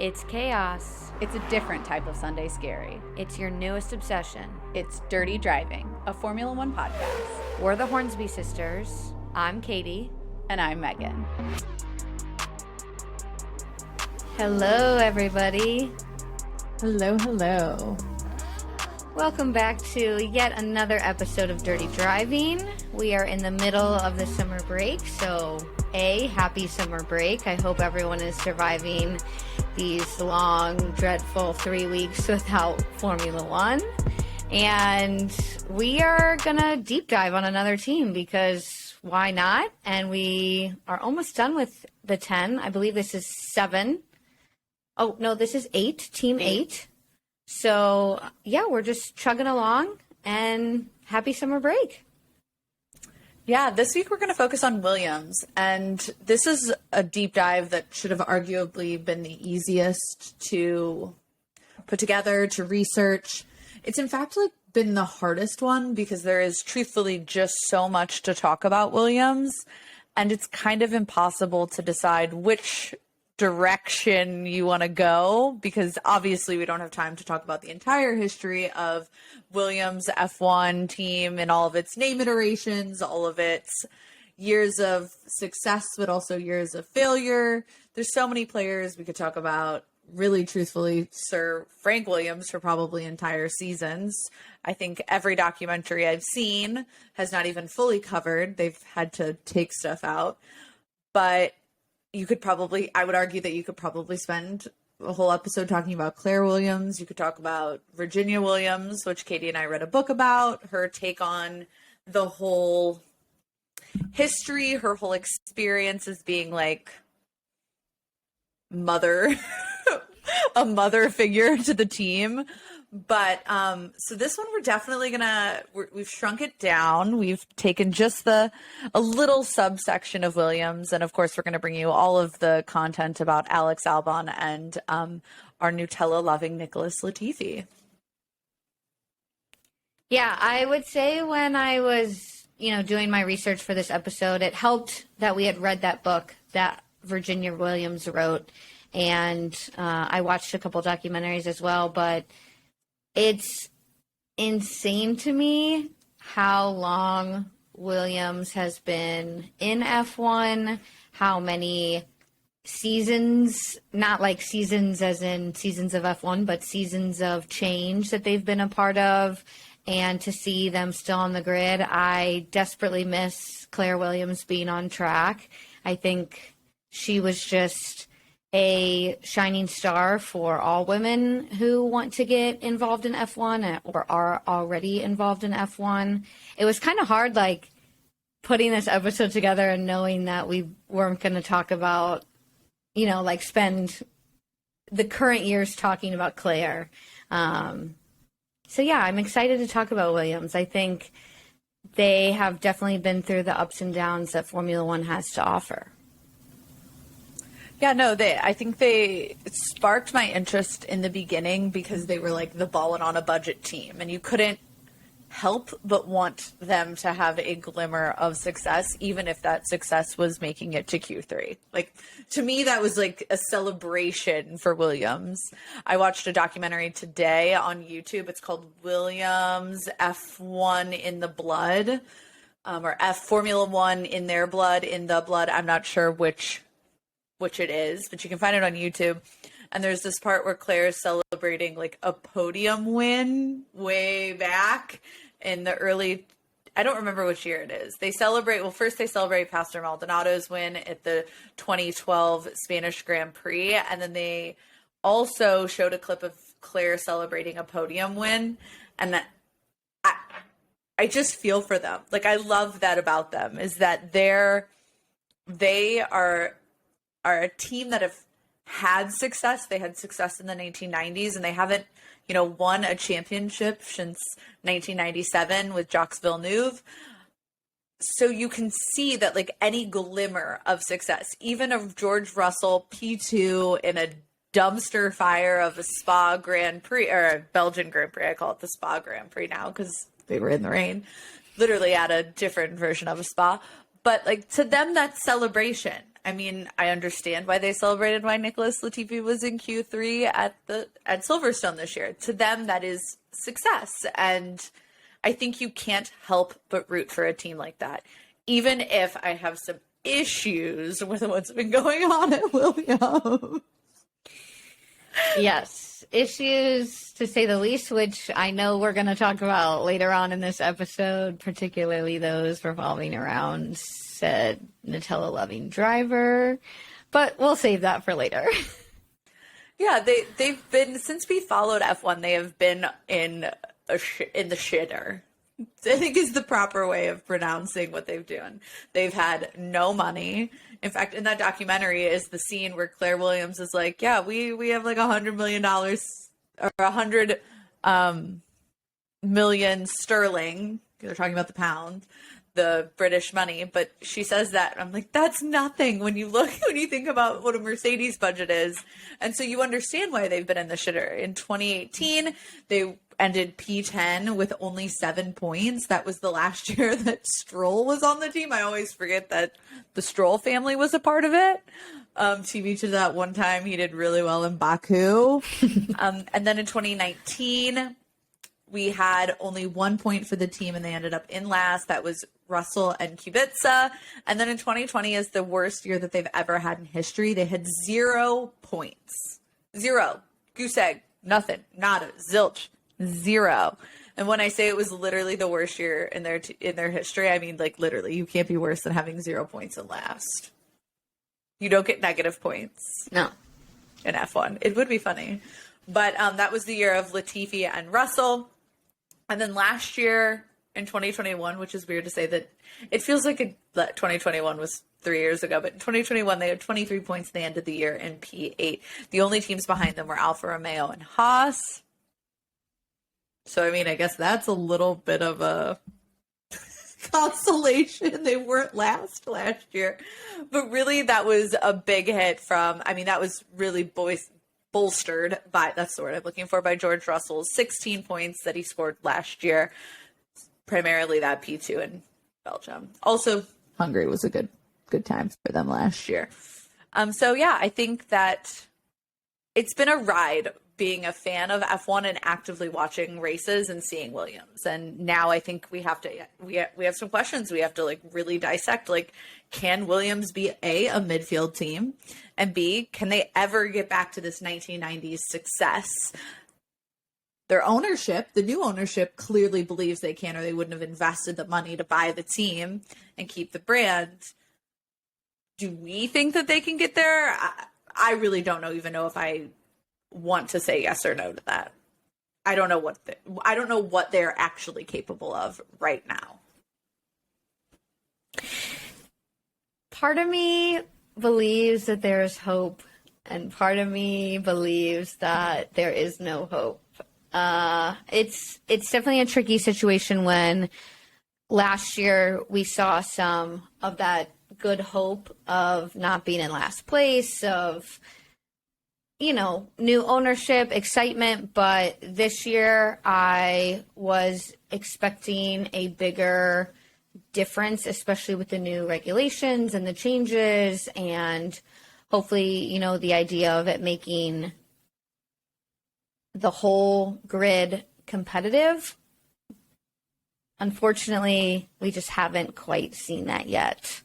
It's chaos. It's a different type of Sunday scary. It's your newest obsession. It's Dirty Driving, a Formula One podcast. We're the Hornsby sisters. I'm Katie. And I'm Megan. Hello, everybody. Hello, hello. Welcome back to yet another episode of Dirty Driving. We are in the middle of the summer break, so happy summer break. I hope everyone is surviving these long, dreadful 3 weeks without Formula One. And we are gonna deep dive on another team because why not? And we are almost done with the 10. I believe this is 7. Oh, no, this is 8, Team 8. So, yeah, we're just chugging along, and happy summer break. Yeah, this week we're going to focus on Williams, and this is a deep dive that should have arguably been the easiest to put together, to research. It's in fact been the hardest one because there is truthfully just so much to talk about Williams, and it's kind of impossible to decide which direction you want to go because obviously we don't have time to talk about the entire history of Williams F1 team and all of its name iterations, all of its years of success, but also years of failure. There's so many players we could talk about. Really, truthfully, Sir Frank Williams for probably entire seasons. I think every documentary I've seen has not even fully covered. They've had to take stuff out, but I would argue that you could probably spend a whole episode talking about Claire Williams. You could talk about Virginia Williams, which Katie and I read a book about, her take on the whole history, her whole experience as being like a mother figure to the team. But so this one we're definitely we've shrunk it down. We've taken just a little subsection of Williams, and of course we're gonna bring you all of the content about Alex Albon and our Nutella loving Nicholas Latifi. Yeah, I would say when I was, doing my research for this episode, it helped that we had read that book that Virginia Williams wrote, and I watched a couple documentaries as well, but it's insane to me how long Williams has been in F1, how many seasons, not like seasons as in seasons of F1, but seasons of change that they've been a part of, and to see them still on the grid. I desperately miss Claire Williams being on track. I think she was just a shining star for all women who want to get involved in F1 or are already involved in F1. It was kind of hard, putting this episode together and knowing that we weren't going to talk about, spend the current years talking about Claire. So yeah, I'm excited to talk about Williams. I think they have definitely been through the ups and downs that Formula One has to offer. Yeah, no, I think it sparked my interest in the beginning because they were like the ball and on a budget team, and you couldn't help but want them to have a glimmer of success, even if that success was making it to Q3. To me, that was like a celebration for Williams. I watched a documentary today on YouTube. It's called Williams F1 in the Blood, or Formula One in their blood, in the blood. I'm not sure which it is, but you can find it on YouTube. And there's this part where Claire is celebrating a podium win way back in the early, I don't remember which year it is. First they celebrate Pastor Maldonado's win at the 2012 Spanish Grand Prix. And then they also showed a clip of Claire celebrating a podium win. And I just feel for them. I love that about them, is that they are a team that have had success. They had success in the 1990s, and they haven't, won a championship since 1997 with Jacques Villeneuve. So you can see that any glimmer of success, even of George Russell P2 in a dumpster fire of a Spa Grand Prix, or a Belgian Grand Prix. I call it the Spa Grand Prix now because they were in the rain, literally at a different version of a spa. But to them, that's celebration. I mean, I understand why they celebrated why Nicholas Latifi was in Q3 at Silverstone this year. To them, that is success. And I think you can't help but root for a team like that. Even if I have some issues with what's been going on at Williams. Yes, issues to say the least, which I know we're going to talk about later on in this episode, particularly those revolving around said Nutella-loving driver. But we'll save that for later. Yeah, they've been, since we followed F1, they have been in the shitter. I think is the proper way of pronouncing what they've done. They've had no money. In fact, in that documentary is the scene where Claire Williams is like, yeah, we have like $100 million or 100 million sterling. They're talking about the pound, the British money. But she says that. I'm like, that's nothing when you think about what a Mercedes budget is. And so you understand why they've been in the shitter. In 2018, they ended P10 with only 7 points. That was the last year that Stroll was on the team. I always forget that the Stroll family was a part of it. TB to that one time he did really well in Baku. And then in 2019, we had only 1 point for the team and they ended up in last. That was Russell and Kubica. And then in 2020 is the worst year that they've ever had in history. They had 0 points. 0. Goose egg. Nothing. Nada. Zilch. 0. And when I say it was literally the worst year in their history, I mean, like, literally, you can't be worse than having 0 points in last. You don't get negative points. No. In F1. It would be funny. But that was the year of Latifi and Russell. And then last year in 2021, which is weird to say that it feels like 2021 was 3 years ago, but in 2021, they had 23 points. They ended the year in P8. The only teams behind them were Alfa Romeo and Haas. So, I mean, I guess that's a little bit of a consolation. They weren't last year. But really, that was a big hit that was really bolstered by, that's the word I'm looking for, by George Russell's 16 points that he scored last year. Primarily that P2 in Belgium. Also, Hungary was a good time for them last year. So, yeah, I think that it's been a ride being a fan of F1 and actively watching races and seeing Williams. And now I think we have some questions we have to like really dissect. Like, can Williams be a midfield team? And B, can they ever get back to this 1990s success? Their ownership, the new ownership, clearly believes they can, or they wouldn't have invested the money to buy the team and keep the brand. Do we think that they can get there? I really don't even know if I want to say yes or no to that. I don't know what they're actually capable of right now. Part of me believes that there is hope, and part of me believes that there is no hope. It's definitely a tricky situation when last year we saw some of that good hope of not being in last place, of new ownership, excitement. But this year I was expecting a bigger difference, especially with the new regulations and the changes, and hopefully, the idea of it making the whole grid competitive. Unfortunately, we just haven't quite seen that yet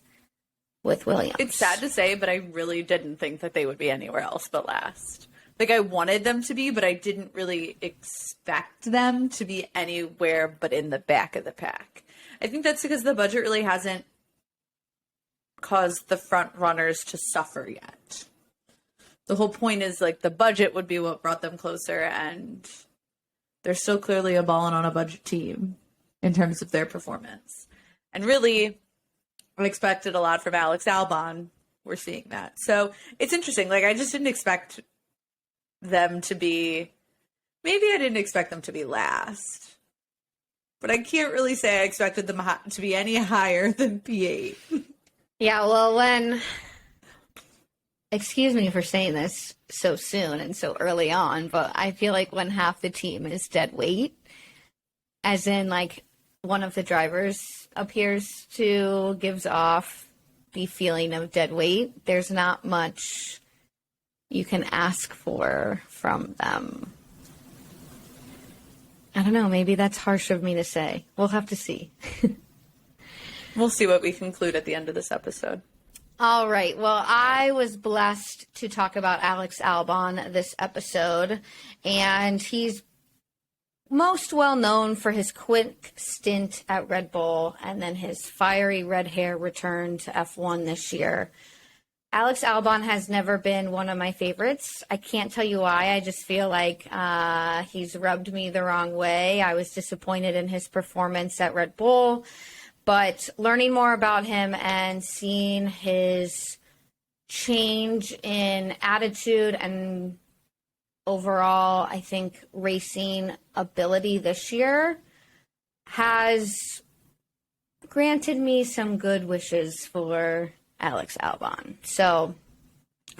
with Williams. It's sad to say, but I really didn't think that they would be anywhere else but last. Like, I wanted them to be, but I didn't really expect them to be anywhere but in the back of the pack. I think that's because the budget really hasn't caused the front runners to suffer yet. The whole point is, like, the budget would be what brought them closer, and they're still clearly a balling on a budget team in terms of their performance. And really, I expected a lot from Alex Albon. We're seeing that. So it's interesting. Like, I just didn't expect them to be, maybe I didn't expect them to be last. But I can't really say I expected them to be any higher than P8. Yeah, well, excuse me for saying this so soon and so early on, but I feel like when half the team is dead weight, as in, like, one of the drivers gives off the feeling of dead weight. There's not much you can ask for from them. I don't know. Maybe that's harsh of me to say. We'll have to see. We'll see what we conclude at the end of this episode. All right. Well, I was blessed to talk about Alex Albon this episode, and he's most well known for his quick stint at Red Bull and then his fiery red hair return to F1 this year. Alex Albon has never been one of my favorites. I can't tell you why. I just feel like he's rubbed me the wrong way. I was disappointed in his performance at Red Bull, but learning more about him and seeing his change in attitude and overall, I think, racing ability this year has granted me some good wishes for Alex Albon. So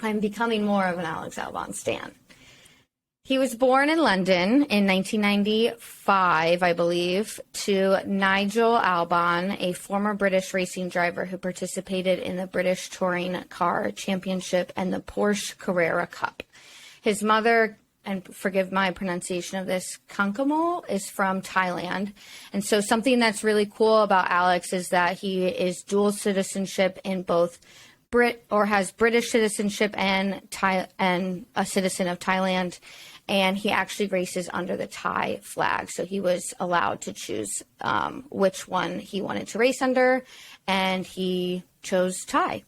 I'm becoming more of an Alex Albon stan. He was born in London in 1995, I believe, to Nigel Albon, a former British racing driver who participated in the British Touring Car Championship and the Porsche Carrera Cup. His mother, and forgive my pronunciation of this, Kankamol, is from Thailand. And so something that's really cool about Alex is that he is dual citizenship in both has British citizenship and a citizen of Thailand. And he actually races under the Thai flag. So he was allowed to choose which one he wanted to race under, and he chose Thai.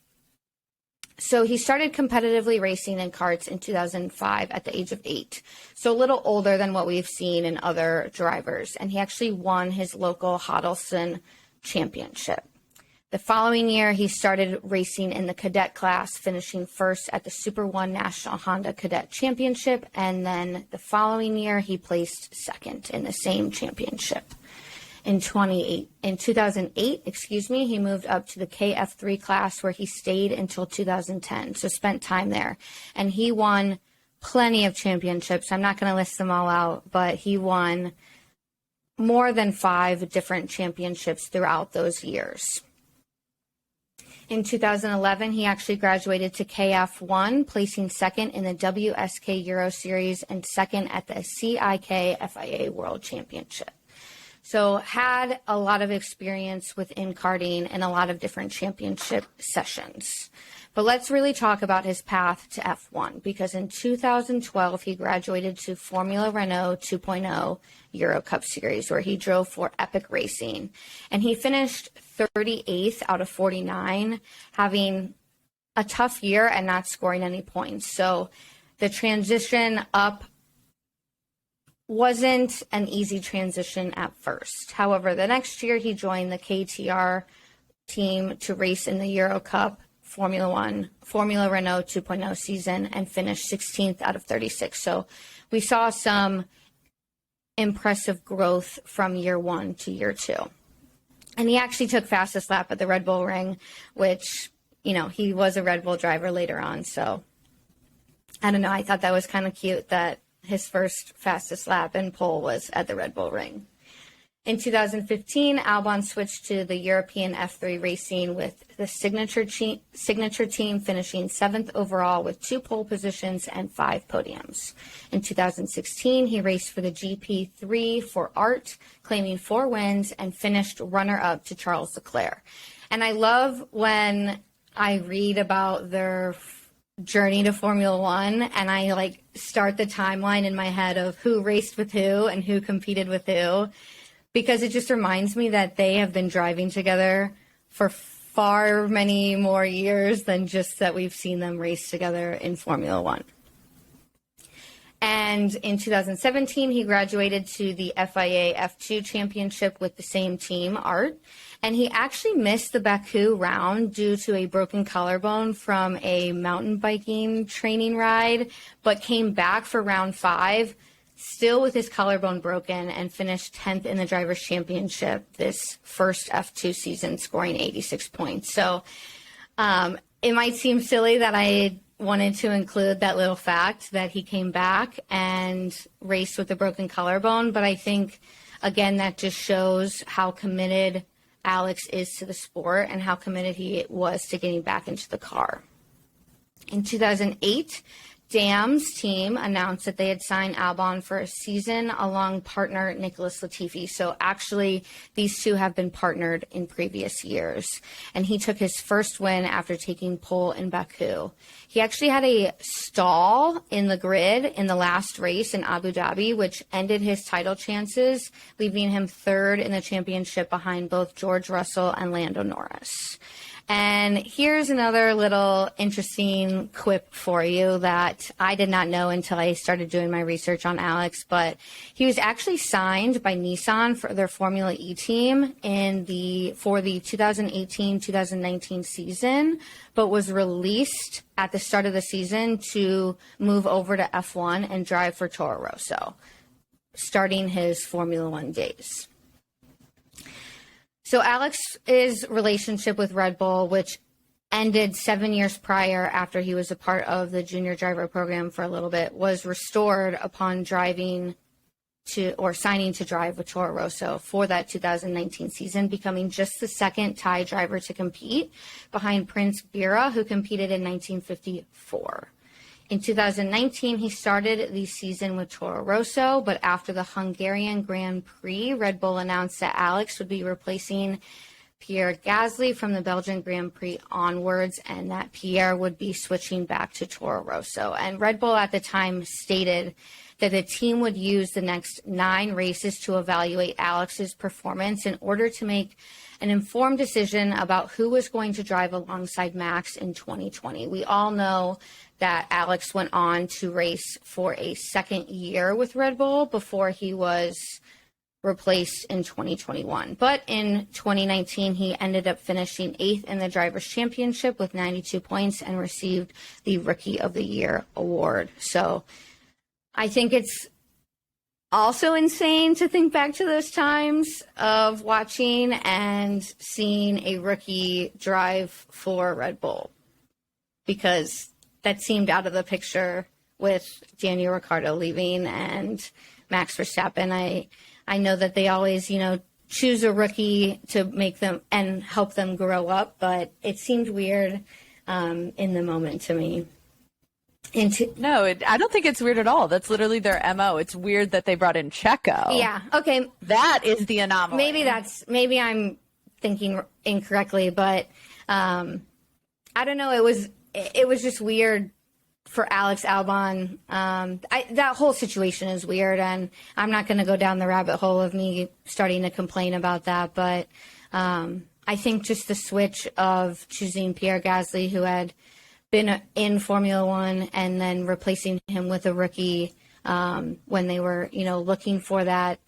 So he started competitively racing in karts in 2005 at the age of 8. So a little older than what we've seen in other drivers. And he actually won his local Hoddesdon championship. The following year, he started racing in the cadet class, finishing first at the Super 1 National Honda Cadet Championship. And then the following year, he placed second in the same championship. In 2008, he moved up to the KF3 class where he stayed until 2010, so spent time there. And he won plenty of championships. I'm not going to list them all out, but he won more than 5 different championships throughout those years. In 2011, he actually graduated to KF1, placing second in the WSK Euro Series and second at the CIK FIA World Championship. So had a lot of experience within karting and a lot of different championship sessions. But let's really talk about his path to F1, because in 2012, he graduated to Formula Renault 2.0 Euro Cup Series, where he drove for Epic Racing. And he finished 38th out of 49, having a tough year and not scoring any points. So the transition up wasn't an easy transition at first. However, the next year he joined the KTR team to race in the Euro Cup Formula Renault 2.0 season and finished 16th out of 36. So we saw some impressive growth from year 1 to year 2. And he actually took fastest lap at the Red Bull Ring, which, he was a Red Bull driver later on. So I don't know. I thought that was kind of cute that his first fastest lap and pole was at the Red Bull Ring. In 2015, Albon switched to the European F3 racing with the signature team, finishing 7th overall with 2 pole positions and 5 podiums. In 2016, he raced for the GP3 for Art, claiming 4 wins and finished runner-up to Charles Leclerc. And I love when I read about their journey to Formula One and I start the timeline in my head of who raced with who and who competed with who, because it just reminds me that they have been driving together for far many more years than just that we've seen them race together in Formula One. And in 2017, he graduated to the FIA F2 championship with the same team, Art. And he actually missed the Baku round due to a broken collarbone from a mountain biking training ride, but came back for round 5, still with his collarbone broken, and finished 10th in the Drivers' Championship this first F2 season, scoring 86 points. So it might seem silly that I wanted to include that little fact that he came back and raced with a broken collarbone, but I think, again, that just shows how committed Alex is to the sport and how committed he was to getting back into the car. In 2008, Dam's team announced that they had signed Albon for a season along partner Nicholas Latifi. So actually, these two have been partnered in previous years. And he took his first win after taking pole in Baku. He actually had a stall in the grid in the last race in Abu Dhabi, which ended his title chances, leaving him third in the championship behind both George Russell and Lando Norris. And here's another little interesting quip for you that I did not know until I started doing my research on Alex, but he was actually signed by Nissan for their Formula E team for the 2018-2019 season, but was released at the start of the season to move over to F1 and drive for Toro Rosso, starting his Formula One days. So Alex's relationship with Red Bull, which ended 7 years prior after he was a part of the junior driver program for a little bit, was restored upon signing to drive with Toro Rosso for that 2019 season, becoming just the second Thai driver to compete behind Prince Bira, who competed in 1954. In 2019, he started the season with Toro Rosso, but after the Hungarian Grand Prix, Red Bull announced that Alex would be replacing Pierre Gasly from the Belgian Grand Prix onwards, and that Pierre would be switching back to Toro Rosso. And Red Bull at the time stated that the team would use the next 9 races to evaluate Alex's performance in order to make an informed decision about who was going to drive alongside Max in 2020. We all know that Alex went on to race for a second year with Red Bull before he was replaced in 2021. But in 2019, he ended up finishing 8th in the Drivers' Championship with 92 points and received the Rookie of the Year award. So I think it's also insane to think back to those times of watching and seeing a rookie drive for Red Bull, because that seemed out of the picture with Daniel Ricciardo leaving and Max Verstappen. I know that they always, choose a rookie to make them and help them grow up, but it seemed weird in the moment to me. No, I don't think it's weird at all. That's literally their MO. It's weird that they brought in Checo. Yeah. Okay. That is the anomaly. Maybe I'm thinking incorrectly, but I don't know. It was just weird for Alex Albon. That whole situation is weird, and I'm not going to go down the rabbit hole of me starting to complain about that. But I think just the switch of choosing Pierre Gasly, who had been in Formula One, and then replacing him with a rookie when they were, looking for that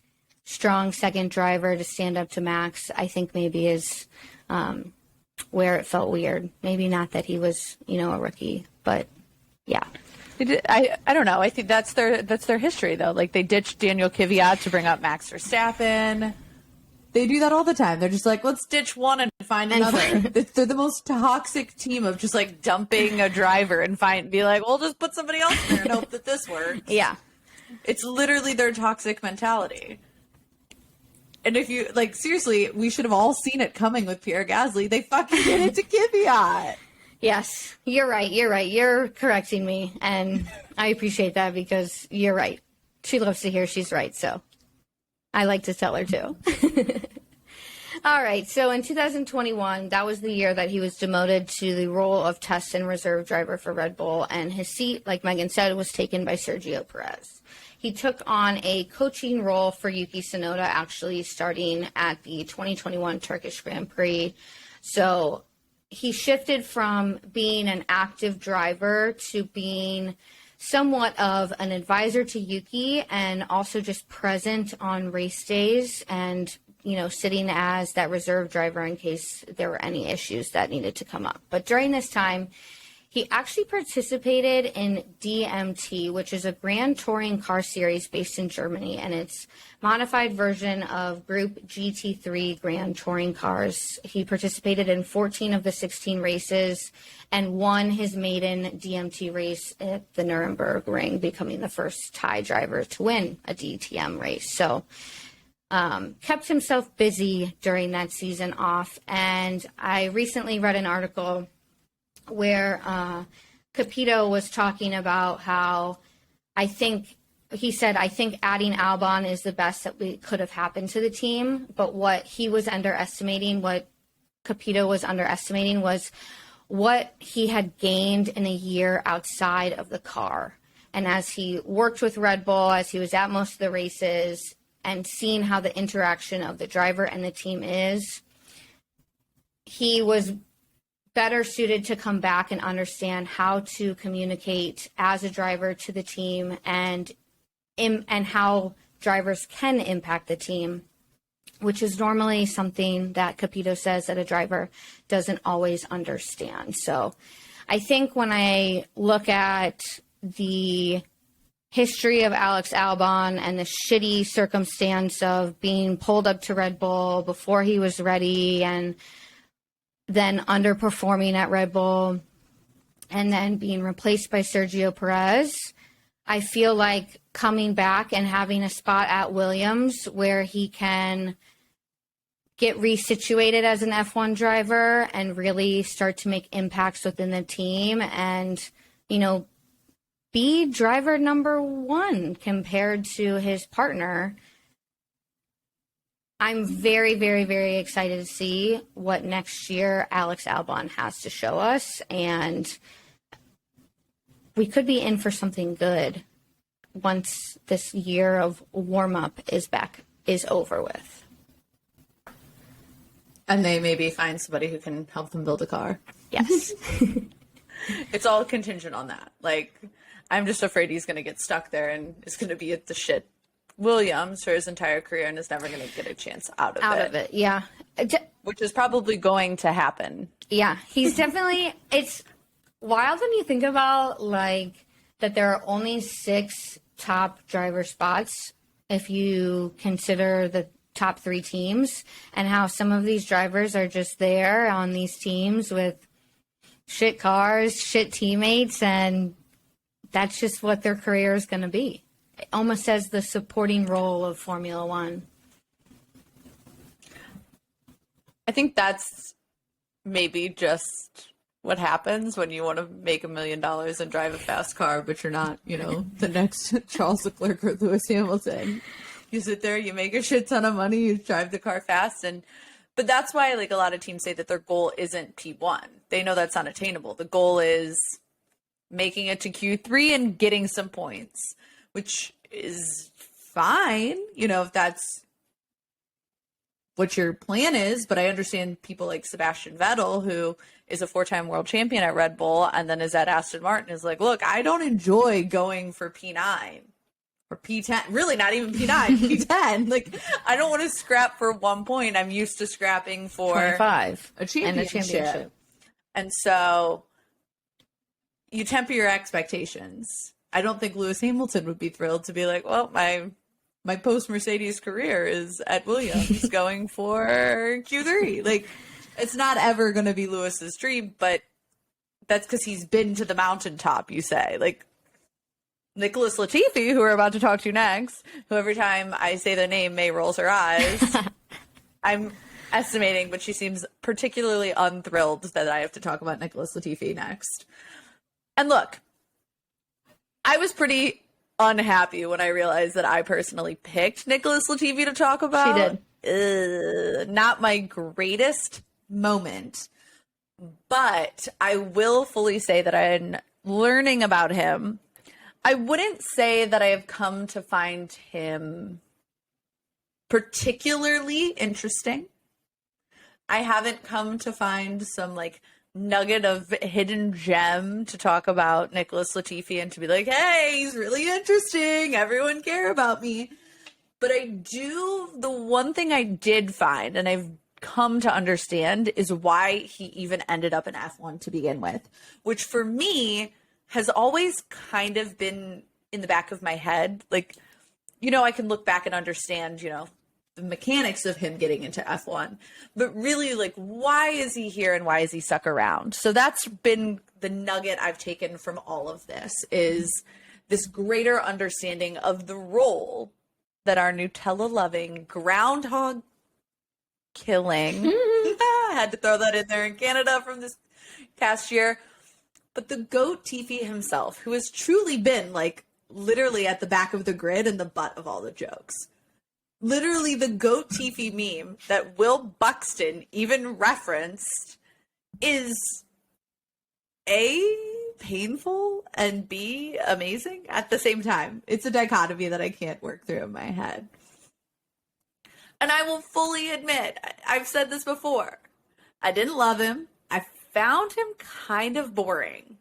strong second driver to stand up to Max, I think maybe is where it felt weird. Maybe not that he was, a rookie, but yeah. I don't know. I think that's their history, though. Like, they ditched Daniel Kvyat to bring up Max Verstappen. They do that all the time. They're just like, let's ditch one and find another. They're the most toxic team of just like dumping a driver and be like, we'll just put somebody else in there and hope that this works. Yeah. It's literally their toxic mentality. And if you, seriously, we should have all seen it coming with Pierre Gasly. They fucking did it to Kvyat. Yes, you're right. You're correcting me, and I appreciate that because you're right. She loves to hear she's right, so I like to tell her too. All right, so in 2021, that was the year that he was demoted to the role of test and reserve driver for Red Bull, and his seat, like Megan said, was taken by Sergio Perez. He took on a coaching role for Yuki Tsunoda, actually starting at the 2021 Turkish Grand Prix. So he shifted from being an active driver to being somewhat of an advisor to Yuki, and also just present on race days and, sitting as that reserve driver in case there were any issues that needed to come up. But during this time, he actually participated in DMT, which is a Grand Touring car series based in Germany, and it's modified version of Group GT3 Grand Touring cars. He participated in 14 of the 16 races and won his maiden DMT race at the Nuremberg Ring, becoming the first Thai driver to win a DTM race. So kept himself busy during that season off. And I recently read an article where Capito was talking about how I think adding Albon is the best that could have happened to the team. But what Capito was underestimating was what he had gained in a year outside of the car. And as he worked with Red Bull, as he was at most of the races, and seeing how the interaction of the driver and the team is, he was better suited to come back and understand how to communicate as a driver to the team and how drivers can impact the team, which is normally something that Capito says that a driver doesn't always understand. So I think when I look at the history of Alex Albon and the shitty circumstance of being pulled up to Red Bull before he was ready and then underperforming at Red Bull and then being replaced by Sergio Perez, I feel like coming back and having a spot at Williams where he can get resituated as an F1 driver and really start to make impacts within the team and, be driver number one compared to his partner. I'm very, very, very excited to see what next year Alex Albon has to show us. And we could be in for something good once this year of warm-up is over with. And they maybe find somebody who can help them build a car. Yes. It's all contingent on that. I'm just afraid he's going to get stuck there and is going to be at the shit Williams for his entire career and is never going to get a chance out of it. Yeah. Which is probably going to happen. Yeah. He's definitely, it's wild when you think about that there are only 6 top driver spots if you consider the top 3 teams, and how some of these drivers are just there on these teams with shit cars, shit teammates, and that's just what their career is going to be. Almost as the supporting role of Formula One. I think that's maybe just what happens when you want to make $1 million and drive a fast car, but you're not, the next Charles Leclerc or Lewis Hamilton. You sit there, you make a shit ton of money, you drive the car fast, but that's why a lot of teams say that their goal isn't P1. They know that's unattainable. The goal is making it to Q3 and getting some points, which is fine, if that's what your plan is. But I understand people like Sebastian Vettel, who is a 4-time world champion at Red Bull and then is at Aston Martin, is like, look, I don't enjoy going for P9 or P10, really not even P9, P10. I don't want to scrap for 1 point. I'm used to scrapping for 25 a championship. And a championship. And so you temper your expectations. I don't think Lewis Hamilton would be thrilled to be like, well, my post-Mercedes career is at Williams going for Q3. It's not ever going to be Lewis's dream, but that's because he's been to the mountaintop, you say. Nicholas Latifi, who we're about to talk to next, who every time I say the name, May rolls her eyes. I'm estimating, but she seems particularly unthrilled that I have to talk about Nicholas Latifi next. And look, I was pretty unhappy when I realized that I personally picked Nicholas Latifi to talk about. She did. Not my greatest moment, but I will fully say that I'm learning about him. I wouldn't say that I have come to find him particularly interesting. I haven't come to find some nugget of hidden gem to talk about Nicholas Latifi and to be like, hey, he's really interesting. Everyone care about me. But the one thing I did find, and I've come to understand, is why he even ended up in F1 to begin with, which for me has always kind of been in the back of my head. I can look back and understand, the mechanics of him getting into F1, but really why is he here and why is he stuck around? So that's been the nugget I've taken from all of this, is this greater understanding of the role that our Nutella-loving groundhog killing, I had to throw that in there, in Canada from this past year, but the GOAT Tiffy himself, who has truly been like literally at the back of the grid and the butt of all the jokes. Literally the GOAT Tiffy meme that Will Buxton even referenced is A, painful, and B, amazing at the same time. It's a dichotomy that I can't work through in my head. And I will fully admit, I've said this before, I didn't love him. I found him kind of boring.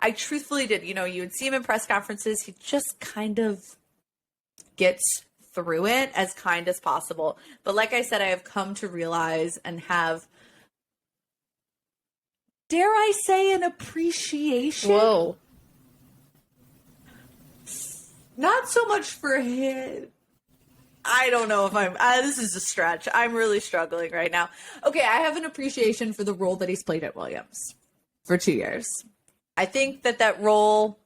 I truthfully did. You know, you would see him in press conferences. He just kind of gets through it as kind as possible. But like I said, I have come to realize and have, dare I say, an appreciation. Whoa. Not so much for him. I don't know if I'm, this is a stretch. I'm really struggling right now. Okay, I have an appreciation for the role that he's played at Williams for 2 years. I think that role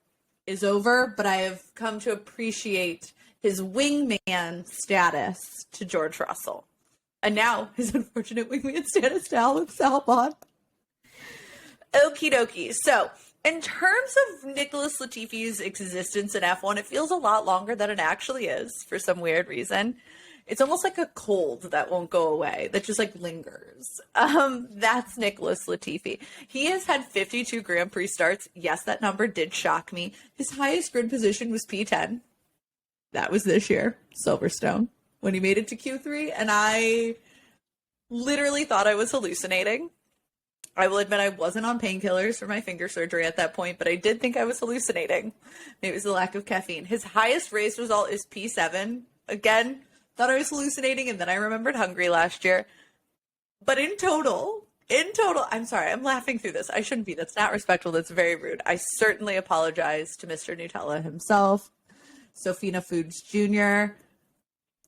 is over, but I have come to appreciate his wingman status to George Russell. And now his unfortunate wingman status to Alex Albon. Okie dokie. So, in terms of Nicholas Latifi's existence in F1, it feels a lot longer than it actually is for some weird reason. It's almost like a cold that won't go away, that just like lingers. That's Nicholas Latifi. He has had 52 Grand Prix starts. Yes, that number did shock me. His highest grid position was P10. That was this year, Silverstone, when he made it to Q3. And I literally thought I was hallucinating. I will admit I wasn't on painkillers for my finger surgery at that point, but I did think I was hallucinating. Maybe it was the lack of caffeine. His highest race result is P7. Again, thought I was hallucinating, and then I remembered Hungary last year. But in total, I'm sorry, I'm laughing through this. I shouldn't be. That's not respectful. That's very rude. I certainly apologize to Mr. Nutella himself, Sofina Foods Jr.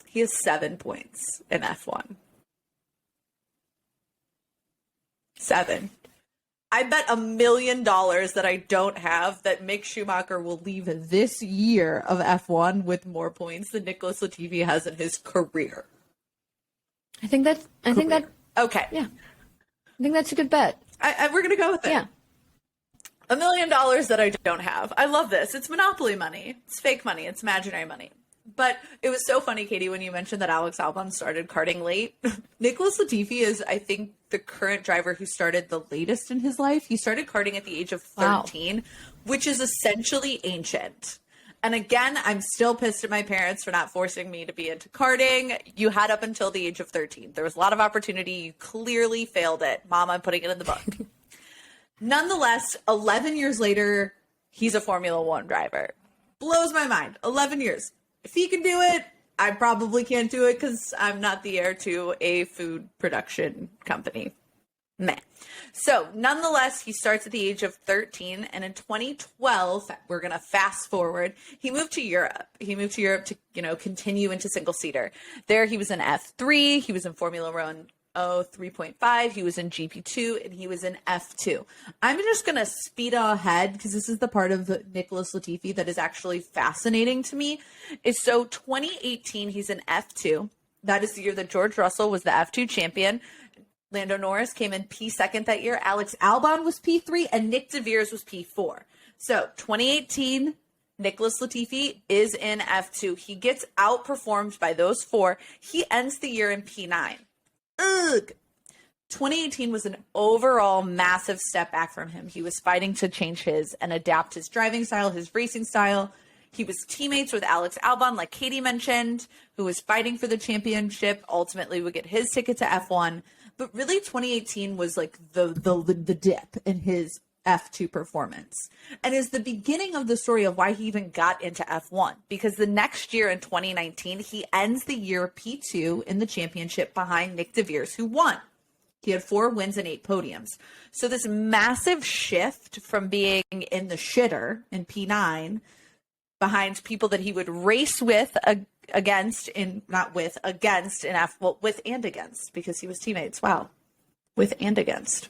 He has 7 points in F1. 7. I bet $1 million that I don't have that Mick Schumacher will leave this year of F1 with more points than Nicholas Latifi has in his career. I think that okay. Yeah. I think that's a good bet. We're going to go with it. Yeah. $1 million that I don't have. I love this. It's Monopoly money. It's fake money. It's imaginary money. But it was so funny, Katie, when you mentioned that Alex Albon started karting late. Nicholas Latifi is, I think, the current driver who started the latest in his life. He started karting at the age of 13, which is essentially ancient. And again, I'm still pissed at my parents for not forcing me to be into karting. You had up until the age of 13. There was a lot of opportunity. You clearly failed it. Mom, I'm putting it in the book. Nonetheless, 11 years later, he's a Formula One driver. Blows my mind. 11 years. If he can do it, I probably can't do it because I'm not the heir to a food production company. Meh. So, nonetheless, he starts at the age of 13, and in 2012, we're going to fast forward, he moved to Europe. He moved to Europe to, continue into single-seater. There, he was in F3, he was in Formula One 3.5, he was in GP2, and he was in F2. I'm just going to speed ahead because this is the part of Nicholas Latifi that is actually fascinating to me. So 2018, he's in F2. That is the year that George Russell was the F2 champion. Lando Norris came in P2 that year. Alex Albon was P3, and Nick de Vries was P4. So 2018, Nicholas Latifi is in F2. He gets outperformed by those four. He ends the year in P9. Ugh. 2018 was an overall massive step back from him. He was fighting to change his and adapt his driving style, his racing style. He was teammates with Alex Albon, like Katie mentioned, who was fighting for the championship, ultimately would get his ticket to F1. But really, 2018 was like the dip in his F2 performance, and is the beginning of the story of why he even got into F1, because the next year in 2019, he ends the year P2 in the championship behind Nick de Vries, who won. He had 4 wins and 8 podiums. So this massive shift from being in the shitter in P9 behind people that he would race with, against in F, well, with and against, because he was teammates. Wow. With and against.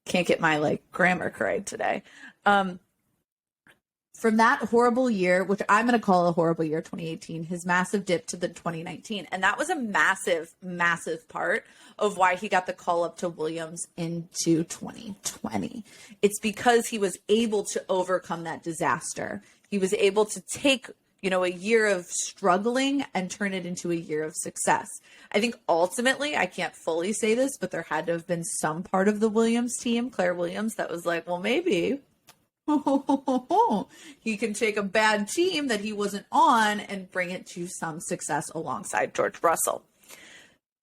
Can't get my grammar correct today. From that horrible year, which I'm going to call a horrible year, 2018, his massive dip to the 2019. And that was a massive, massive part of why he got the call up to Williams into 2020. It's because he was able to overcome that disaster. He was able to take, a year of struggling and turn it into a year of success. I think ultimately, I can't fully say this, but there had to have been some part of the Williams team, Claire Williams, that was like, well, maybe he can take a bad team that he wasn't on and bring it to some success alongside George Russell.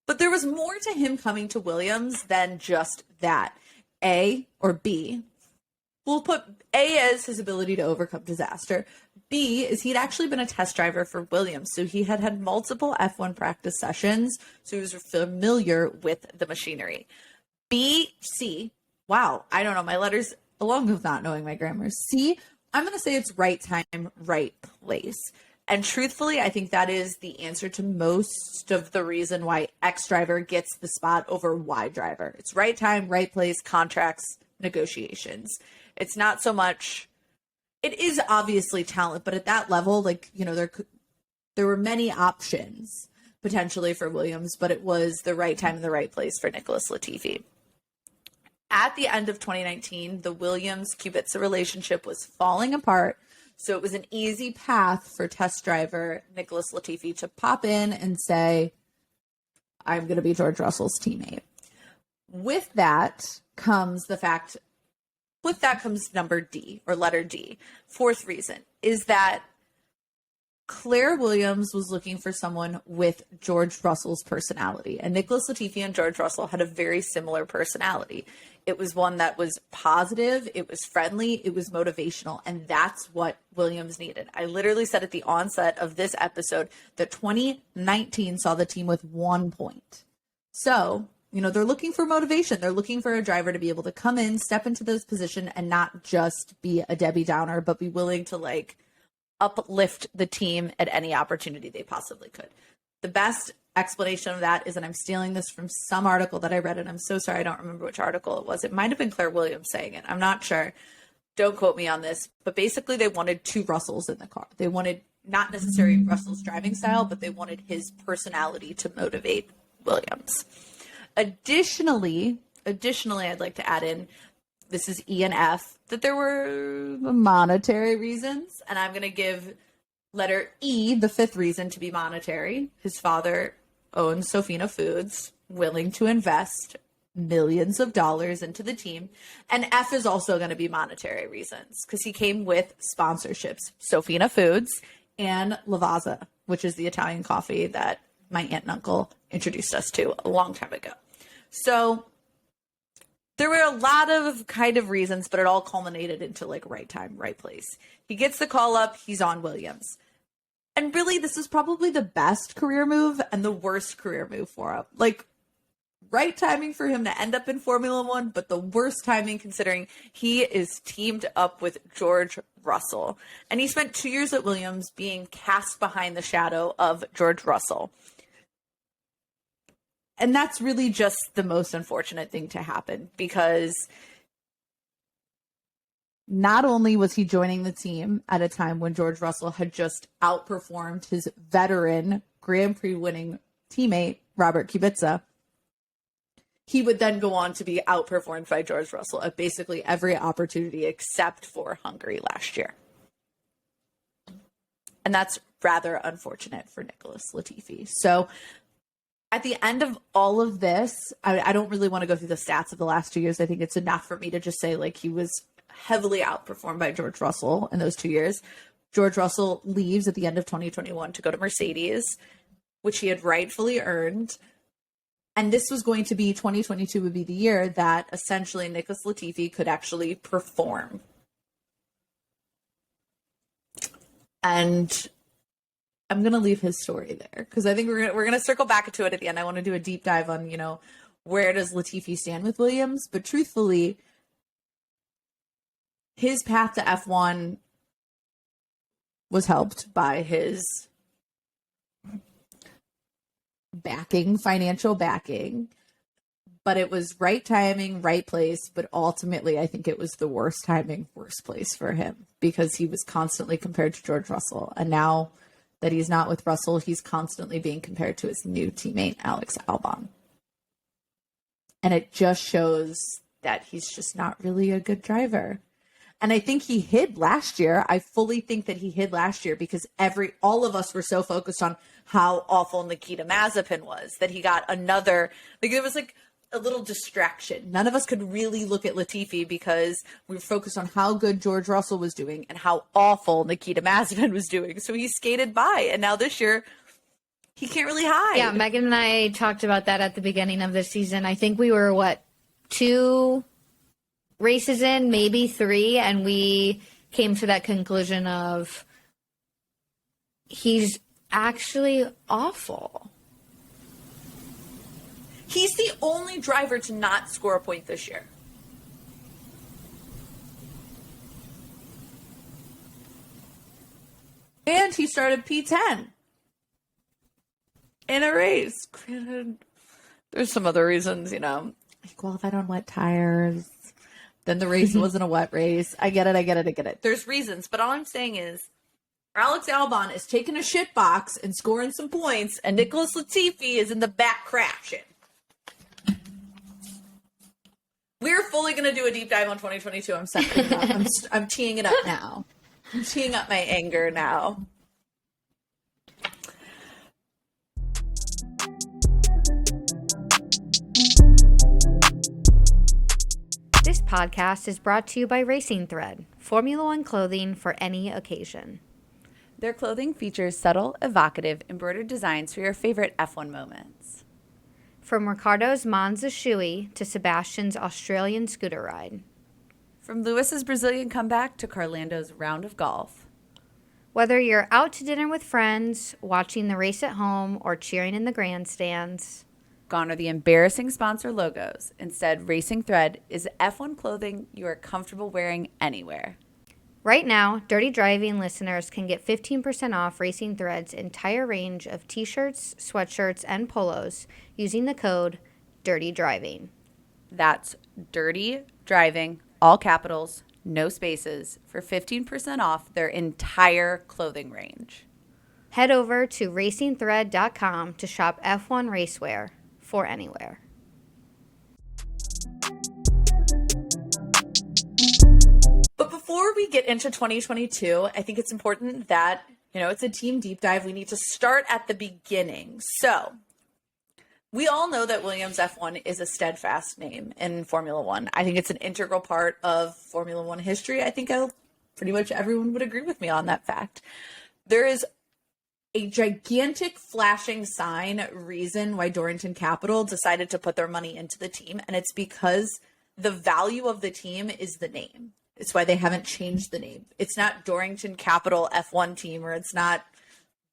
But there was more to him coming to Williams than just that. A or B. We'll put A as his ability to overcome disaster. B is he'd actually been a test driver for Williams. So he had had multiple F1 practice sessions. So he was familiar with the machinery. B, C. Wow. I don't know. My letters, along with not knowing my grammar. C, I'm going to say it's right time, right place. And truthfully, I think that is the answer to most of the reason why X driver gets the spot over Y driver. It's right time, right place, contracts, negotiations. It's not so much, it is obviously talent, but at that level, there were many options potentially for Williams, but it was the right time and the right place for Nicholas Latifi. At the end of 2019, the Williams-Kubica relationship was falling apart, so it was an easy path for test driver Nicholas Latifi to pop in and say, I'm going to be George Russell's teammate. With that comes number D, or letter D. Fourth reason is that Claire Williams was looking for someone with George Russell's personality. And Nicholas Latifi and George Russell had a very similar personality. It was one that was positive, it was friendly, it was motivational, and that's what Williams needed. I literally said at the onset of this episode that 2019 saw the team with 1 point. So, they're looking for motivation. They're looking for a driver to be able to come in, step into this position, and not just be a Debbie Downer, but be willing to uplift the team at any opportunity they possibly could. The best explanation of that is, and I'm stealing this from some article that I read, and I'm so sorry I don't remember which article it was. It might have been Claire Williams saying it. I'm not sure. Don't quote me on this. But basically, they wanted two Russells in the car. They wanted not necessarily Russell's driving style, but they wanted his personality to motivate Williams. Additionally, I'd like to add in, this is E and F, that there were monetary reasons, and I'm going to give letter E, the fifth reason, to be monetary. His father owns Sofina Foods, willing to invest millions of dollars into the team. And F is also going to be monetary reasons, because he came with sponsorships, Sofina Foods and Lavazza, which is the Italian coffee that my aunt and uncle introduced us to a long time ago. So there were a lot of kind of reasons, but it all culminated into right time, right place. He gets the call up, he's on Williams. And really, this is probably the best career move and the worst career move for him. Right timing for him to end up in Formula One, but the worst timing considering he is teamed up with George Russell. And he spent 2 years at Williams being cast behind the shadow of George Russell. And that's really just the most unfortunate thing to happen, because not only was he joining the team at a time when George Russell had just outperformed his veteran Grand Prix winning teammate, Robert Kubica, he would then go on to be outperformed by George Russell at basically every opportunity except for Hungary last year. And that's rather unfortunate for Nicholas Latifi. So at the end of all of this, I don't really want to go through the stats of the last 2 years. I think it's enough for me to just say he was heavily outperformed by George Russell in those 2 years. George Russell leaves at the end of 2021 to go to Mercedes, which he had rightfully earned. And this was going to be, 2022 would be the year that essentially Nicholas Latifi could actually perform. And I'm going to leave his story there, because I think we're going to circle back to it at the end. I want to do a deep dive on, where does Latifi stand with Williams? But truthfully, his path to F1 was helped by his financial backing, but it was right timing, right place. But ultimately, I think it was the worst timing, worst place for him because he was constantly compared to George Russell. And now that he's not with Russell, he's constantly being compared to his new teammate, Alex Albon. And it just shows that he's just not really a good driver. And I think he hid last year. I fully think that he hid last year because all of us were so focused on how awful Nikita Mazepin was that he got another, like it was like a little distraction. None of us could really look at Latifi because we were focused on how good George Russell was doing and how awful Nikita Mazepin was doing. So he skated by. And now this year, he can't really hide. Yeah, Megan and I talked about that at the beginning of the season. I think we were, 2 races in, maybe 3, and we came to that conclusion of he's actually awful. He's the only driver to not score a point this year. And he started P10 in a race. Granted, there's some other reasons, He qualified on wet tires. Then the race wasn't a wet race. I get it. There's reasons, but all I'm saying is Alex Albon is taking a shit box and scoring some points, and Nicholas Latifi is in the back crashing. We're fully going to do a deep dive on 2022. I'm setting it up. I'm teeing it up now. I'm teeing up my anger now. This podcast is brought to you by Racing Thread, Formula One clothing for any occasion. Their clothing features subtle, evocative, embroidered designs for your favorite F1 moments. From Ricardo's Monza shoey to Sebastian's Australian scooter ride. From Lewis's Brazilian comeback to Carlando's round of golf. Whether you're out to dinner with friends, watching the race at home, or cheering in the grandstands, gone are the embarrassing sponsor logos. Instead, Racing Thread is F1 clothing you are comfortable wearing anywhere. Right now, Dirty Driving listeners can get 15% off Racing Thread's entire range of t-shirts, sweatshirts, and polos using the code Dirty Driving. That's Dirty Driving, all capitals, no spaces, for 15% off their entire clothing range. Head over to racingthread.com to shop F1 racewear for anywhere. But before we get into 2022, I think it's important that, it's a team deep dive. We need to start at the beginning. So we all know that Williams F1 is a steadfast name in Formula One. I think it's an integral part of Formula One history. I think pretty much everyone would agree with me on that fact. There is a gigantic flashing sign reason why Dorrington Capital decided to put their money into the team, and it's because the value of the team is the name. It's why they haven't changed the name. It's not Dorrington Capital F1 team, or it's not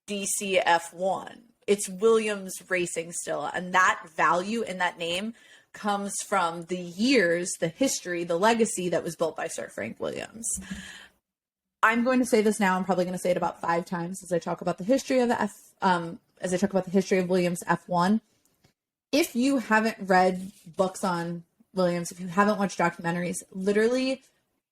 DC F1. It's Williams Racing still. And that value in that name comes from the years, the history, the legacy that was built by Sir Frank Williams. I'm going to say this now. I'm probably going to say it about 5 times as I talk about the history of the history of Williams F1. If you haven't read books on Williams, if you haven't watched documentaries, literally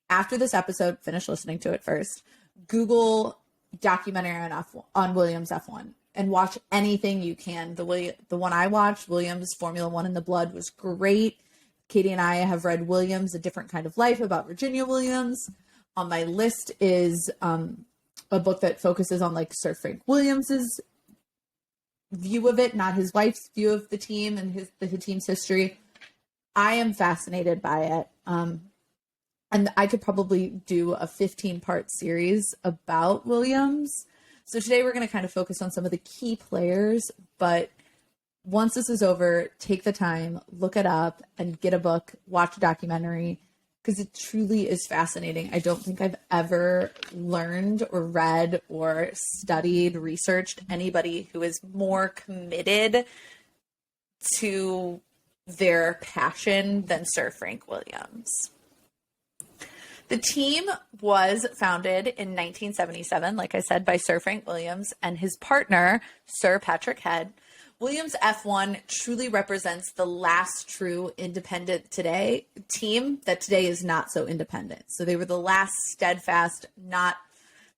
after this episode, finish listening to it first. Google documentary on Williams F1 and watch anything you can. The one I watched, Williams Formula One in the Blood, was great. Katie and I have read Williams, A Different Kind of Life, about Virginia Williams. On my list is a book that focuses on Sir Frank Williams's view of it, not his wife's view of the team and the team's history. I am fascinated by it. And I could probably do a 15-part series about Williams. So today we're going to kind of focus on some of the key players. But once this is over, take the time, look it up, and get a book, watch a documentary, because it truly is fascinating. I don't think I've ever learned or read or studied, researched anybody who is more committed to their passion than Sir Frank Williams. The team was founded in 1977, like I said, by Sir Frank Williams and his partner, Sir Patrick Head, Williams F1 truly represents the last true independent team that today is not so independent. So they were the last steadfast, not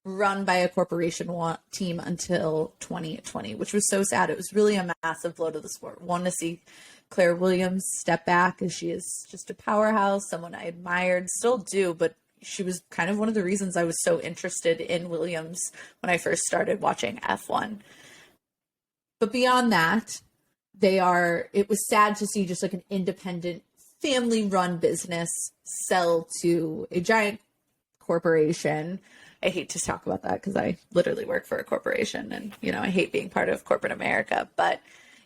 run by a corporation team until 2020, which was so sad. It was really a massive blow to the sport. One, to see Claire Williams step back, as she is just a powerhouse, someone I admired, still do, but she was kind of one of the reasons I was so interested in Williams when I first started watching F1. But beyond that, it was sad to see just like an independent family run business sell to a giant corporation. I hate to talk about that because I literally work for a corporation and, I hate being part of corporate America, but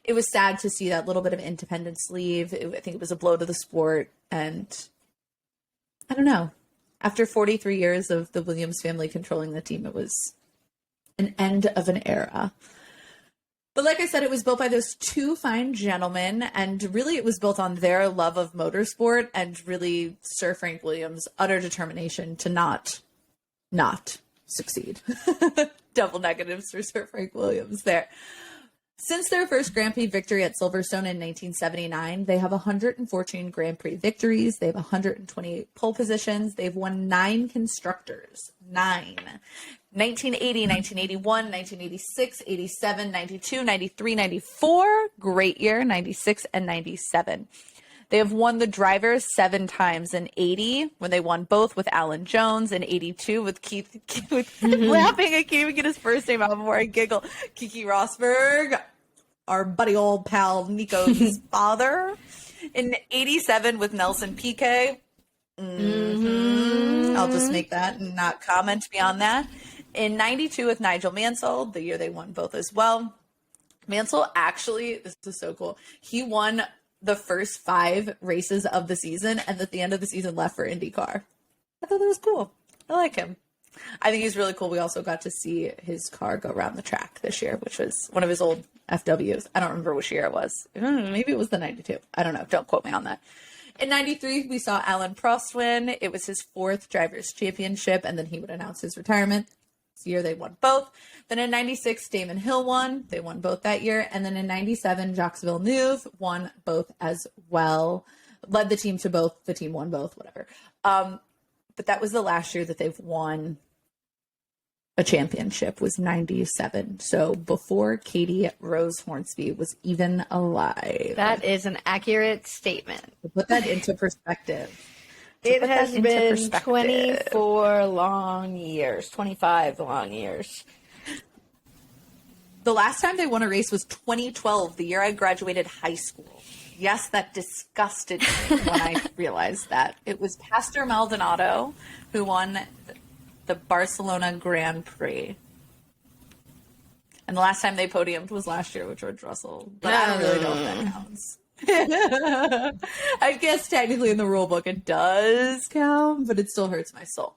it was sad to see that little bit of independence leave. I think it was a blow to the sport. And I don't know, after 43 years of the Williams family controlling the team, it was an end of an era. But like I said, it was built by those two fine gentlemen, and really it was built on their love of motorsport and really Sir Frank Williams' utter determination to not succeed. Double negatives for Sir Frank Williams there. Since their first Grand Prix victory at Silverstone in 1979, they have 114 Grand Prix victories. They have 128 pole positions. They've won 9 constructors. 9. 1980, 1981, 1986, 87, 92, 93, 94. Great year, 96 and 97. They have won the drivers 7 times, in 80 when they won both with Alan Jones, and 82 with Keith laughing. I can't even get his first name out before I giggle. Kiki Rosberg, our buddy old pal Nico's father. In 87 with Nelson Piquet. I'll just make that and not comment beyond that. In 92 with Nigel Mansell, the year they won both as well. Mansell actually, this is so cool, he won the first 5 races of the season, and at the end of the season left for IndyCar. I thought that was cool. I like him. I think he's really cool. We also got to see his car go around the track this year, which was one of his old FWs. I don't remember which year it was. Maybe it was the 92. I don't know. Don't quote me on that. In 93, we saw Alan Prost win. It was his 4th Drivers' Championship, and then he would announce his retirement. This year, they won both. Then in 96, Damon Hill won. They won both that year. And then in 97, Jacques Villeneuve won both as well. Led the team to both. The team won both, whatever. But that was the last year that they've won a championship, was 97. So before Katie Rose Hornsby was even alive. That is an accurate statement. To put that into perspective. It has been 24 long years, 25 long years. The last time they won a race was 2012, the year I graduated high school. Yes, that disgusted me when I realized that. It was Pastor Maldonado who won the Barcelona Grand Prix. And the last time they podiumed was last year with George Russell. But I don't really know if that counts. I guess technically in the rule book it does count, but it still hurts my soul.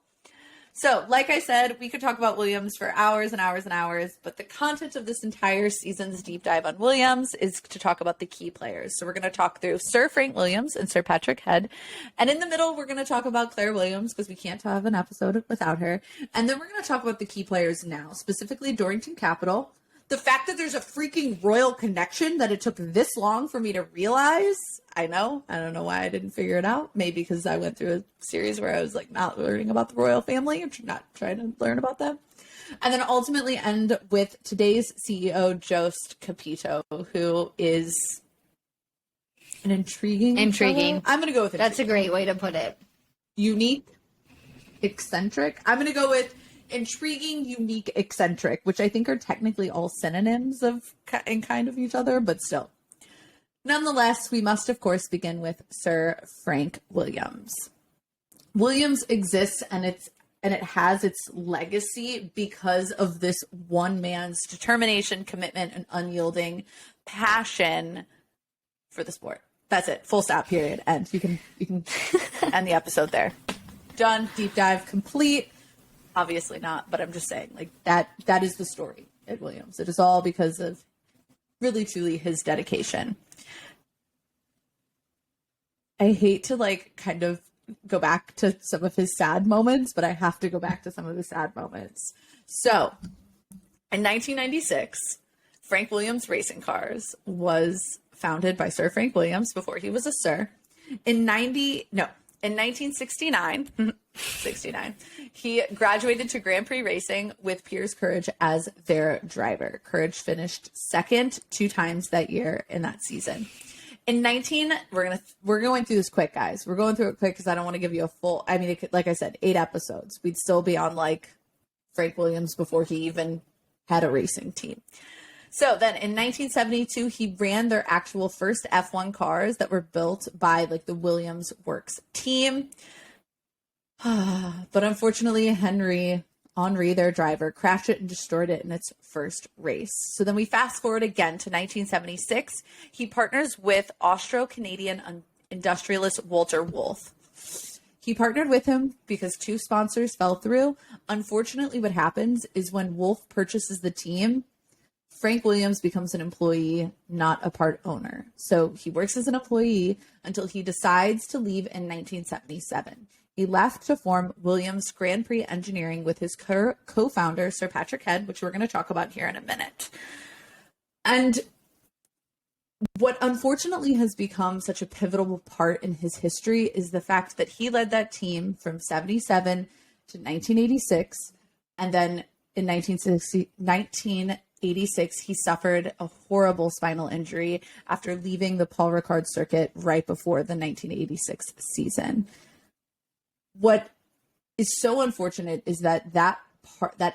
So, like I said, we could talk about Williams for hours and hours and hours, but the content of this entire season's deep dive on Williams is to talk about the key players. So we're going to talk through Sir Frank Williams and Sir Patrick Head. And in the middle, we're going to talk about Claire Williams because we can't have an episode without her. And then we're going to talk about the key players now, specifically Dorrington Capital. The fact that there's a freaking royal connection that it took this long for me to realize, I don't know why I didn't figure it out. Maybe because I went through a series where I was like not learning about the royal family, or not trying to learn about them. And then ultimately end with today's CEO, Jost Capito, who is an intriguing. Fellow. I'm going to go with it. That's a great way to put it. Unique, eccentric. I'm going to go with intriguing, unique, eccentric, which I think are technically all synonyms of and kind of each other, but still. Nonetheless, we must, of course, begin with Sir Frank Williams. Williams exists and it has its legacy because of this one man's determination, commitment, and unyielding passion for the sport. That's it. Full stop, period. And you can end the episode there. Done. Deep dive complete. Obviously not, but I'm just saying, like, that is the story at Williams. It is all because of really, truly his dedication. I hate to, like, kind of go back to some of his sad moments, but I have to go back to some of his sad moments. So, in 1996, Frank Williams Racing Cars was founded by Sir Frank Williams before he was a sir. In 1969, 69, he graduated to Grand Prix Racing with Piers Courage as their driver. Courage finished second 2 times that year in that season. We're going through this quick, guys. We're going through it quick because I don't want to give you a full, I mean, it could, like I said, 8 episodes. We'd still be on like Frank Williams before he even had a racing team. So then in 1972, he ran their actual first F1 cars that were built by like the Williams Works team. But unfortunately, Henry, their driver, crashed it and destroyed it in its first race. So then we fast forward again to 1976. He partners with Austro-Canadian industrialist Walter Wolff. He partnered with him because 2 sponsors fell through. Unfortunately, what happens is when Wolff purchases the team, Frank Williams becomes an employee, not a part owner. So he works as an employee until he decides to leave in 1977. He left to form Williams Grand Prix Engineering with his co-founder, Sir Patrick Head, which we're going to talk about here in a minute. And what unfortunately has become such a pivotal part in his history is the fact that he led that team from 77 to 1986. And then in 1986, he suffered a horrible spinal injury after leaving the Paul Ricard circuit right before the 1986 season. What is so unfortunate is that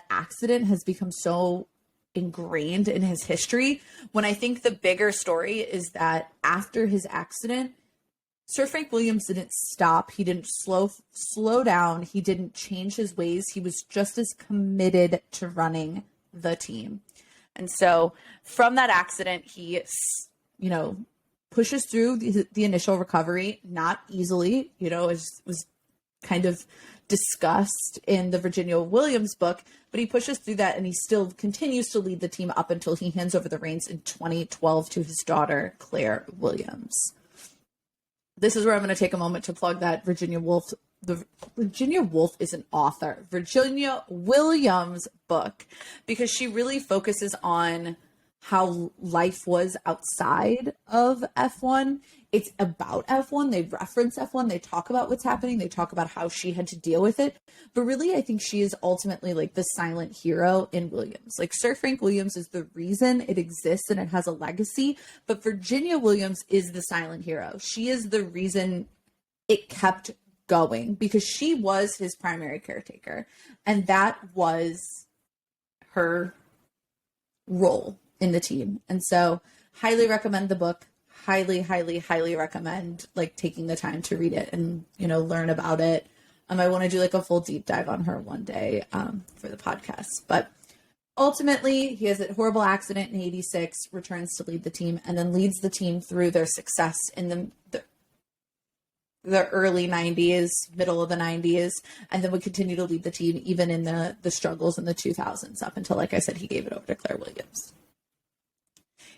accident has become so ingrained in his history, when I think the bigger story is that after his accident, Sir Frank Williams didn't stop. He didn't slow down. He didn't change his ways. He was just as committed to running the team. And so from that accident, he, pushes through the initial recovery, not easily, was kind of discussed in the Virginia Williams book, but he pushes through that and he still continues to lead the team up until he hands over the reins in 2012 to his daughter, Claire Williams. This is where I'm going to take a moment to plug that Virginia Woolf is an author, Virginia Williams book, because she really focuses on how life was outside of F1. It's about F1. They reference F1. They talk about what's happening. They talk about how she had to deal with it. But really, I think she is ultimately like the silent hero in Williams. Like Sir Frank Williams is the reason it exists and it has a legacy. But Virginia Williams is the silent hero. She is the reason it kept going because she was his primary caretaker. And that was her role in the team. And so highly recommend the book. Highly, highly, highly recommend like taking the time to read it and, learn about it. I want to do like a full deep dive on her one day for the podcast. But ultimately, he has that horrible accident in 86, returns to lead the team, and then leads the team through their success in the early 90s, middle of the 90s, and then would continue to lead the team even in the struggles in the 2000s up until, like I said, he gave it over to Claire Williams.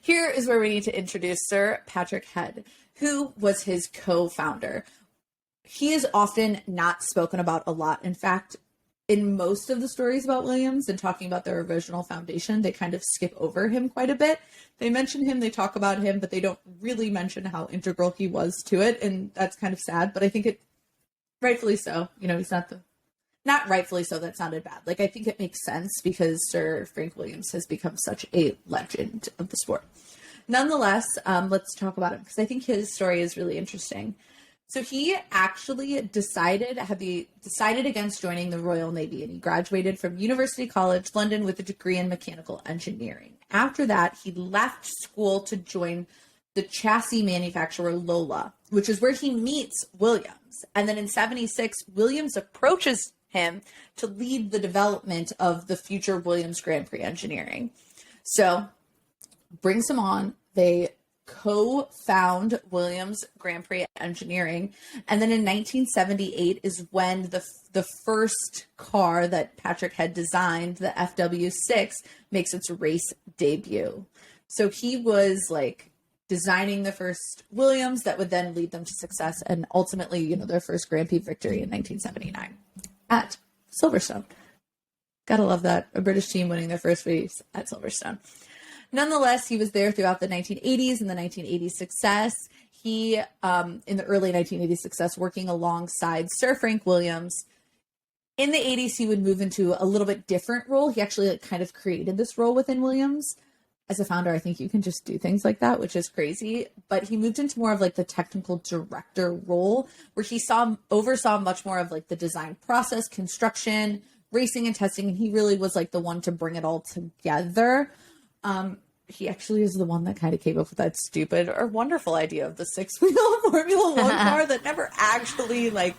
Here is where we need to introduce Sir Patrick Head, who was his co-founder. He is often not spoken about a lot. In fact, in most of the stories about Williams and talking about their original foundation, they kind of skip over him quite a bit. They mention him, they talk about him, but they don't really mention how integral he was to it. And that's kind of sad, but I think it rightfully so. He's not rightfully so, that sounded bad. Like, I think it makes sense because Sir Frank Williams has become such a legend of the sport. Nonetheless, let's talk about him because I think his story is really interesting. So he actually decided against joining the Royal Navy, and he graduated from University College London with a degree in mechanical engineering. After that, he left school to join the chassis manufacturer Lola, which is where he meets Williams. And then in 76, Williams approaches him to lead the development of the future Williams Grand Prix engineering. So brings him on. They co-found Williams Grand Prix Engineering. And then in 1978 is when the first car that Patrick had designed, the FW6, makes its race debut. So he was like designing the first Williams that would then lead them to success and ultimately, their first Grand Prix victory in 1979 at Silverstone. Gotta love that. A British team winning their first race at Silverstone. Nonetheless, he was there throughout the 1980s and the 1980s success. He, in the early 1980s success, working alongside Sir Frank Williams. In the 80s, he would move into a little bit different role. He actually kind of created this role within Williams. As a founder, I think you can just do things like that, which is crazy. But he moved into more of like the technical director role, where he oversaw much more of like the design process, construction, racing and testing. And he really was like the one to bring it all together. He actually is the one that kind of came up with that stupid or wonderful idea of the 6-wheel Formula One car that never actually like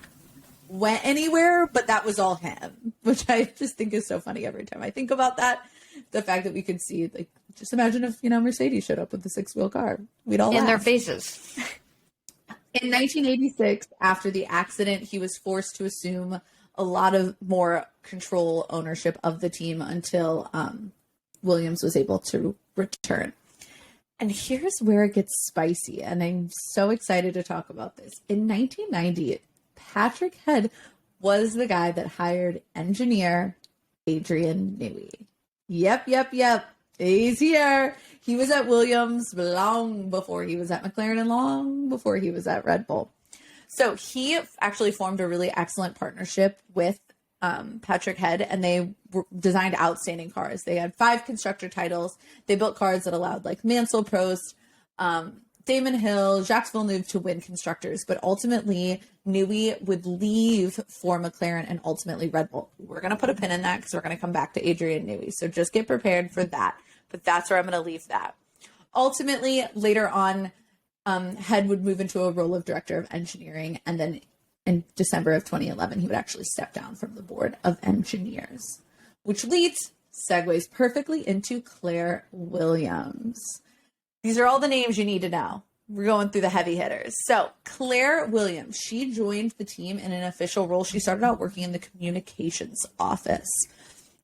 went anywhere, but that was all him, which I just think is so funny every time I think about that. The fact that we could see, like, just imagine if, Mercedes showed up with the 6-wheel car. We'd all in laugh. their faces. In 1986, after the accident, he was forced to assume a lot of more control ownership of the team until Williams was able to return. And here's where it gets spicy, and I'm so excited to talk about this. In 1990, Patrick Head was the guy that hired engineer Adrian Newey. Yep. He's here. He was at Williams long before he was at McLaren and long before he was at Red Bull. So he actually formed a really excellent partnership with Patrick Head, and they designed outstanding cars. They had 5 constructor titles. They built cars that allowed like Mansell, Prost, Damon Hill, Jacques Villeneuve to win constructors, but ultimately Newey would leave for McLaren and ultimately Red Bull. We're going to put a pin in that because we're going to come back to Adrian Newey. So just get prepared for that. But that's where I'm going to leave that. Ultimately, later on, Head would move into a role of director of engineering. And then in December of 2011, he would actually step down from the board of engineers, which segues perfectly into Claire Williams. These are all the names you need to know. We're going through the heavy hitters. So Claire Williams, she joined the team in an official role. She started out working in the communications office.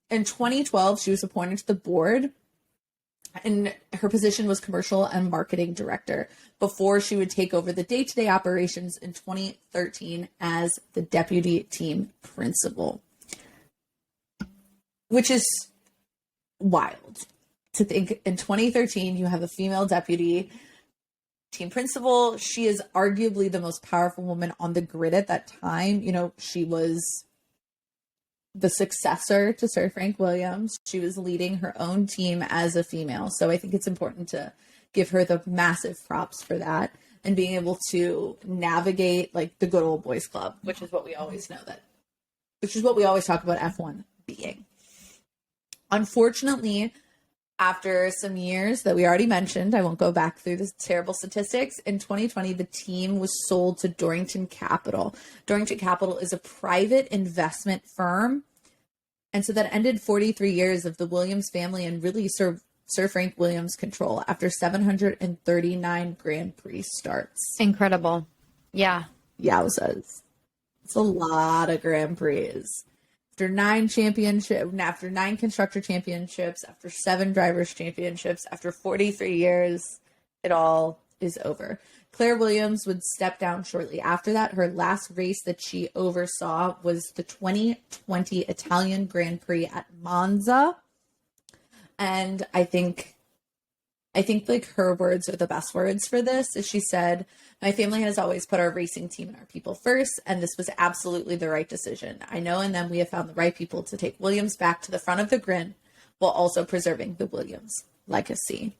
In 2012, she was appointed to the board, and her position was commercial and marketing director before she would take over the day-to-day operations in 2013 as the deputy team principal, which is wild. To think in 2013, you have a female deputy team principal. She is arguably the most powerful woman on the grid at that time. She was the successor to Sir Frank Williams. She was leading her own team as a female. So I think it's important to give her the massive props for that and being able to navigate like the good old boys club, which is what we always talk about F1 being. Unfortunately, after some years that we already mentioned, I won't go back through the terrible statistics. In 2020, the team was sold to Dorrington Capital. Dorrington Capital is a private investment firm. And so that ended 43 years of the Williams family and really Sir Frank Williams' control after 739 Grand Prix starts. Incredible. Yeah. Yowzas. It's a lot of Grand Prix. After 9 constructor championships, after 7 drivers championships, after 43 years, it all is over. Claire Williams would step down shortly after that. Her last race that she oversaw was the 2020 Italian Grand Prix at Monza. And I think like her words are the best words for this. As she said, "My family has always put our racing team and our people first, and this was absolutely the right decision. I know in them we have found the right people to take Williams back to the front of the grid while also preserving the Williams legacy."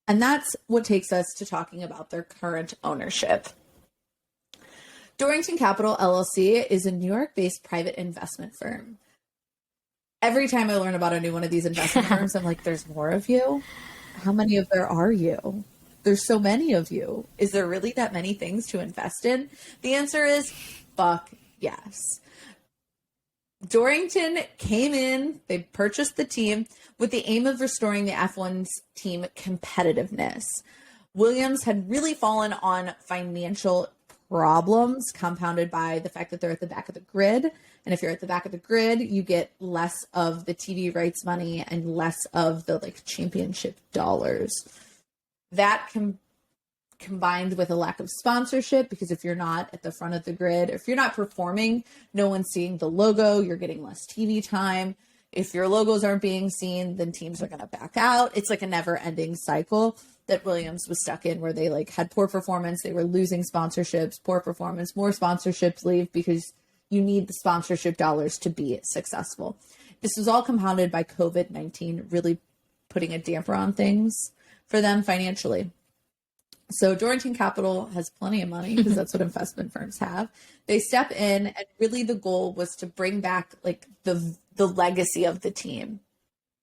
And that's what takes us to talking about their current ownership. Dorrington Capital LLC is a New York-based private investment firm. Every time I learn about a new one of these investment firms, I'm like, there's more of you? How many of there are you? There's so many of you. Is there really that many things to invest in? The answer is fuck yes. Dorrington came in, they purchased the team with the aim of restoring the F1's team competitiveness. Williams had really fallen on financial problems compounded by the fact that they're at the back of the grid. And if you're at the back of the grid, you get less of the TV rights money and less of the like championship dollars. That combined with a lack of sponsorship, because if you're not at the front of the grid, if you're not performing, no one's seeing the logo, you're getting less TV time. if your logos aren't being seen, then teams are going to back out. It's like a never ending cycle that Williams was stuck in, where they like had poor performance. They were losing sponsorships, poor performance, more sponsorships leave, because you need the sponsorship dollars to be successful. This was all compounded by COVID-19 really putting a damper on things for them financially. So Dorrington Capital has plenty of money, because that's what investment firms have. They step in, and really the goal was to bring back like the legacy of the team,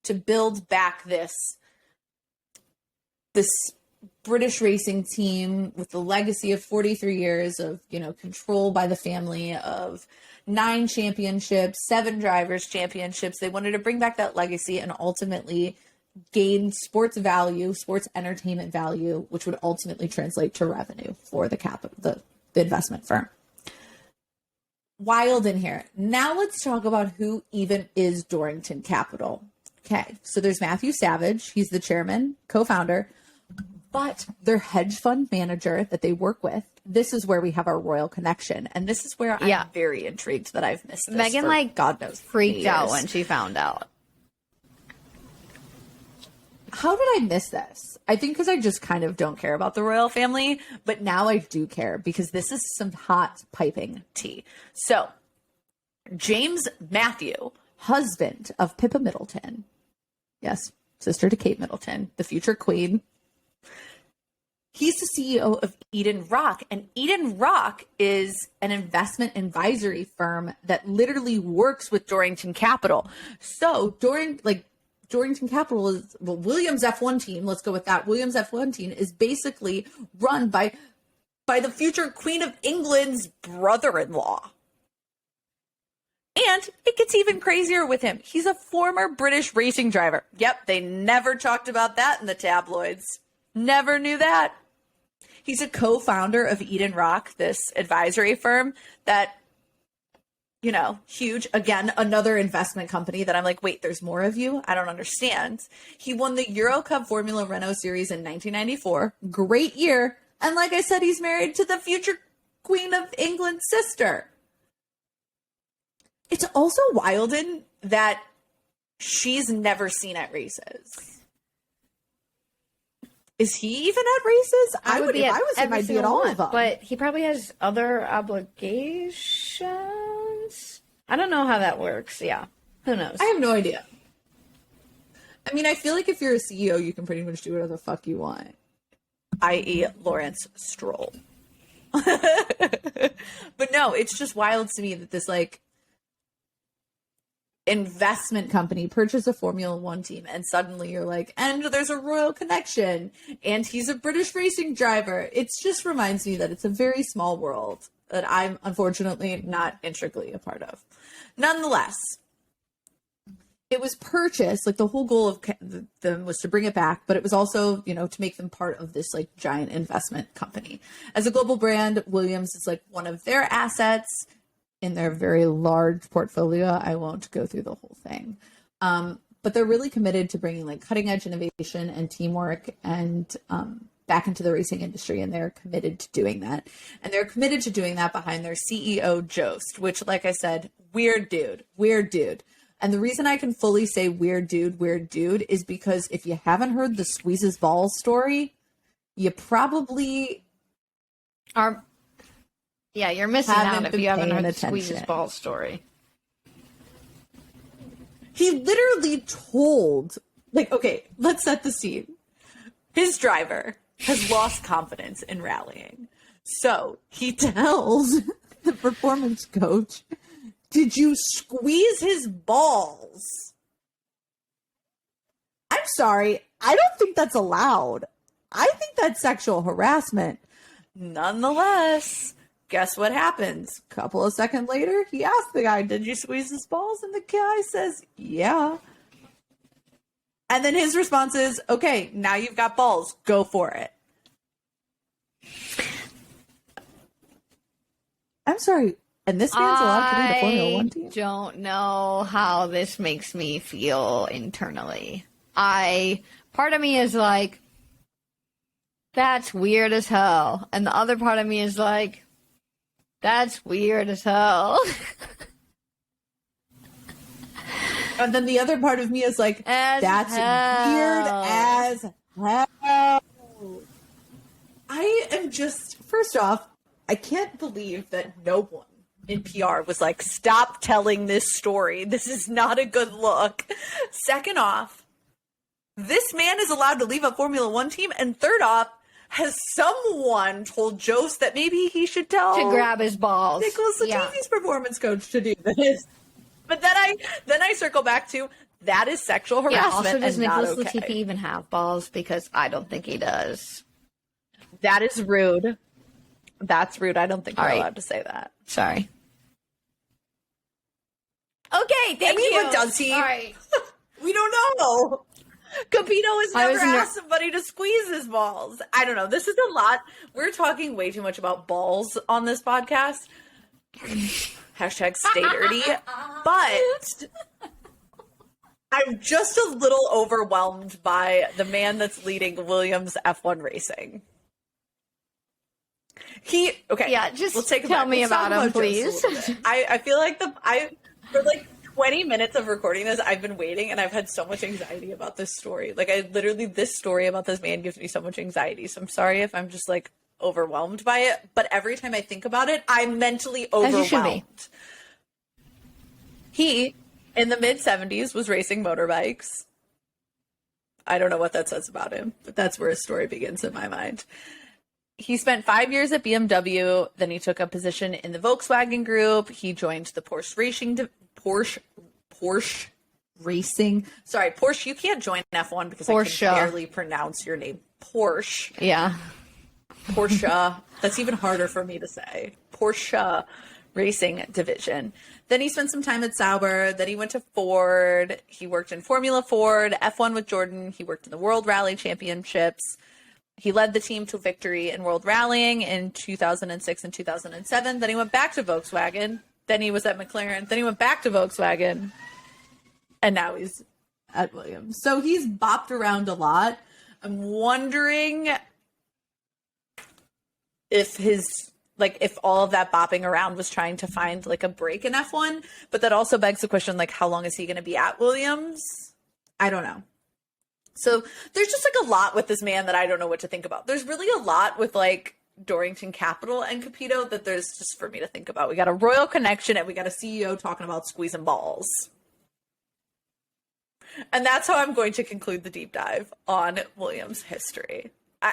to build back this British racing team with the legacy of 43 years of, control by the family, of 9 championships, 7 drivers championships. They wanted to bring back that legacy and ultimately gain sports value, sports entertainment value, which would ultimately translate to revenue for the capital, the investment firm. Wild in here. Now let's talk about who even is Dorrington Capital. Okay, so there's Matthew Savage. He's the chairman, co-founder, but their hedge fund manager that they work with, this is where we have our royal connection. And this is where I'm very intrigued that I've missed this. Megan, God knows, freaked out when she found out. How did I miss this? I think because I just kind of don't care about the royal family, but now I do care, because this is some hot piping tea. So, James Matthew, husband of Pippa Middleton, yes, sister to Kate Middleton, the future queen, he's the CEO of Eden Rock, and Eden Rock is an investment advisory firm that literally works with Dorrington Capital. So, Dorrington Capital is, Williams F1 team, let's go with that. Williams F1 team is basically run by the future Queen of England's brother-in-law. And it gets even crazier with him. He's a former British racing driver. Yep, they never talked about that in the tabloids. Never knew that. He's a co-founder of Eden Rock, this advisory firm that, huge. Again, another investment company that I'm like, wait, there's more of you? I don't understand. He won the Euro Cup Formula Renault Series in 1994. Great year. And like I said, he's married to the future Queen of England's sister. It's also wild in that she's never seen at races. Is he even at races? I would be. If I was him, I'd be at all of them. But he probably has other obligations. I don't know how that works. Yeah. Who knows? I have no idea. I mean, I feel like if you're a CEO, you can pretty much do whatever the fuck you want. I.e. Lawrence Stroll. But no, it's just wild to me that this, investment company purchase a Formula One team, and suddenly you're like, and there's a royal connection, and he's a British racing driver. It just reminds me that it's a very small world that I'm unfortunately not intricately a part of. Nonetheless, it was purchased, the whole goal of them was to bring it back, but it was also, to make them part of this giant investment company. As a global brand, Williams is one of their assets in their very large portfolio. I won't go through the whole thing. But they're really committed to bringing cutting edge innovation and teamwork and back into the racing industry. And they're committed to doing that. And they're committed to doing that behind their CEO, Jost, which, like I said, weird dude. And the reason I can fully say weird dude is because if you haven't heard the Squeezes Balls story, you probably are. Yeah, you're missing out if you haven't heard the attention. Squeezes Balls story. He literally told, okay, let's set the scene. His driver has lost confidence in rallying. So he tells the performance coach, did you squeeze his balls? I'm sorry. I don't think that's allowed. I think that's sexual harassment. Nonetheless, guess what happens? A couple of seconds later, he asks the guy, did you squeeze his balls? And the guy says, yeah. And then his response is, okay, now you've got balls. Go for it. I'm sorry. And this man's allowed to lead a Formula One team? I don't know how this makes me feel internally. Part of me is like, that's weird as hell. And the other part of me is like, that's weird as hell. And then the other part of me is like, that's weird as hell. I am just, first off, I can't believe that no one in PR was like, stop telling this story. This is not a good look. Second off, this man is allowed to leave a Formula One team. And third off, has someone told Jost that maybe he should tell to grab his balls? Nicholas Latifi's performance coach to do this. But then I circle back to that is sexual harassment. Yeah, also, does and not Nicholas okay. Latifi even have balls? Because I don't think he does. That is rude. That's rude. I don't think we're allowed to say that. Sorry. Okay, thank you. But does he? All right. We don't know. Capito has never was asked somebody to squeeze his balls. I don't know. This is a lot. We're talking way too much about balls on this podcast. Hashtag stay dirty. But I'm just a little overwhelmed by the man that's leading Williams F1 racing. Yeah, just tell me about him, please. I feel like for like 20 minutes of recording this, I've been waiting and I've had so much anxiety about this story. Like this story about this man gives me so much anxiety. So I'm sorry if I'm just like overwhelmed by it. But every time I think about it, I'm mentally overwhelmed. He, in the mid-70s, was racing motorbikes. I don't know what that says about him, but that's where his story begins in my mind. He spent 5 years at BMW. Then he took a position in the Volkswagen Group. He joined the Porsche Racing. Sorry, Porsche. You can't join F1 because Porsche. I can barely pronounce your name. Porsche. Yeah. Porsche. That's even harder for me to say. Porsche Racing Division. Then he spent some time at Sauber. Then he went to Ford. He worked in Formula Ford, F1 with Jordan. He worked in the World Rally Championships. He led the team to victory in World Rallying in 2006 and 2007. Then he went back to Volkswagen. Then he was at McLaren. Then he went back to Volkswagen. And now he's at Williams. So he's bopped around a lot. I'm wondering if if all of that bopping around was trying to find like a break in F1, but that also begs the question, like, how long is he going to be at Williams? I don't know. So there's just like a lot with this man that I don't know what to think about. There's really a lot with like Dorrington Capital and Capito that there's just for me to think about. We got a royal connection and we got a CEO talking about squeezing balls. And that's how I'm going to conclude the deep dive on Williams history.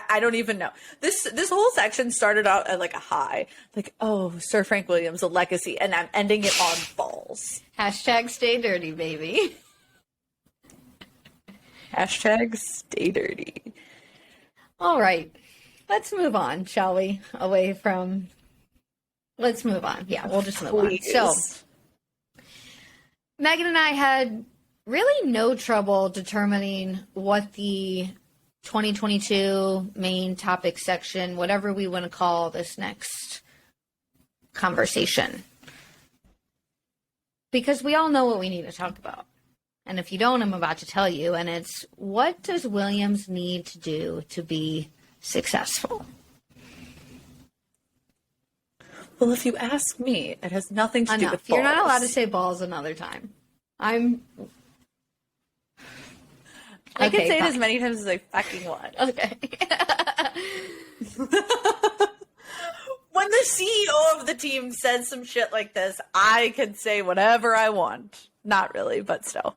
I don't even know. This whole section started out at like a high. Like, oh, Sir Frank Williams, a legacy. And I'm ending it on balls. Hashtag stay dirty, baby. Hashtag stay dirty. All right. Let's move on, shall we? Let's move on. Yeah, we'll just move Please. on. So, Megan and I had really no trouble determining what the 2022 main topic section, whatever we want to call this next conversation. Because we all know what we need to talk about. And if you don't, I'm about to tell you. And it's, what does Williams need to do to be successful? Well, if you ask me, it has nothing to do with balls. You're not allowed to say balls another time. I can say it as many times as I fucking want. Okay. When the CEO of the team says some shit like this, I can say whatever I want. Not really, but still.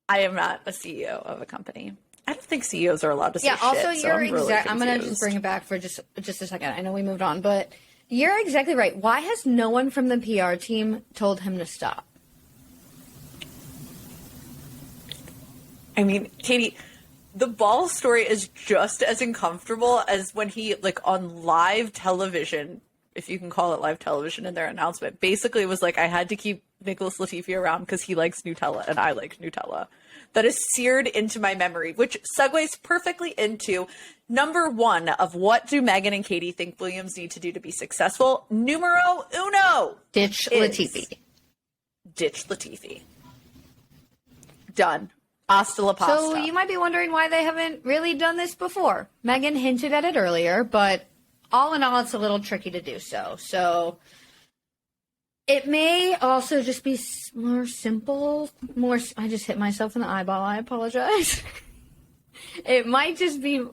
I am not a CEO of a company. I don't think CEOs are allowed to say shit. Yeah, also, you're exactly. I'm going to just bring it back for just a second. I know we moved on, but you're exactly right. Why has no one from the PR team told him to stop? I mean, Katie, the ball story is just as uncomfortable as when he, like, on live television, if you can call it live television in their announcement, basically was like, I had to keep Nicholas Latifi around because he likes Nutella and I like Nutella. That is seared into my memory, which segues perfectly into number one of what do Megan and Katie think Williams need to do to be successful? Numero uno. Ditch Latifi. Ditch Latifi. Done. Hasta la pasta. So you might be wondering why they haven't really done this before. Megan hinted at it earlier, but all in all, it's a little tricky to do so. So It may also just be more simple. I just hit myself in the eyeball. I apologize. It might just be.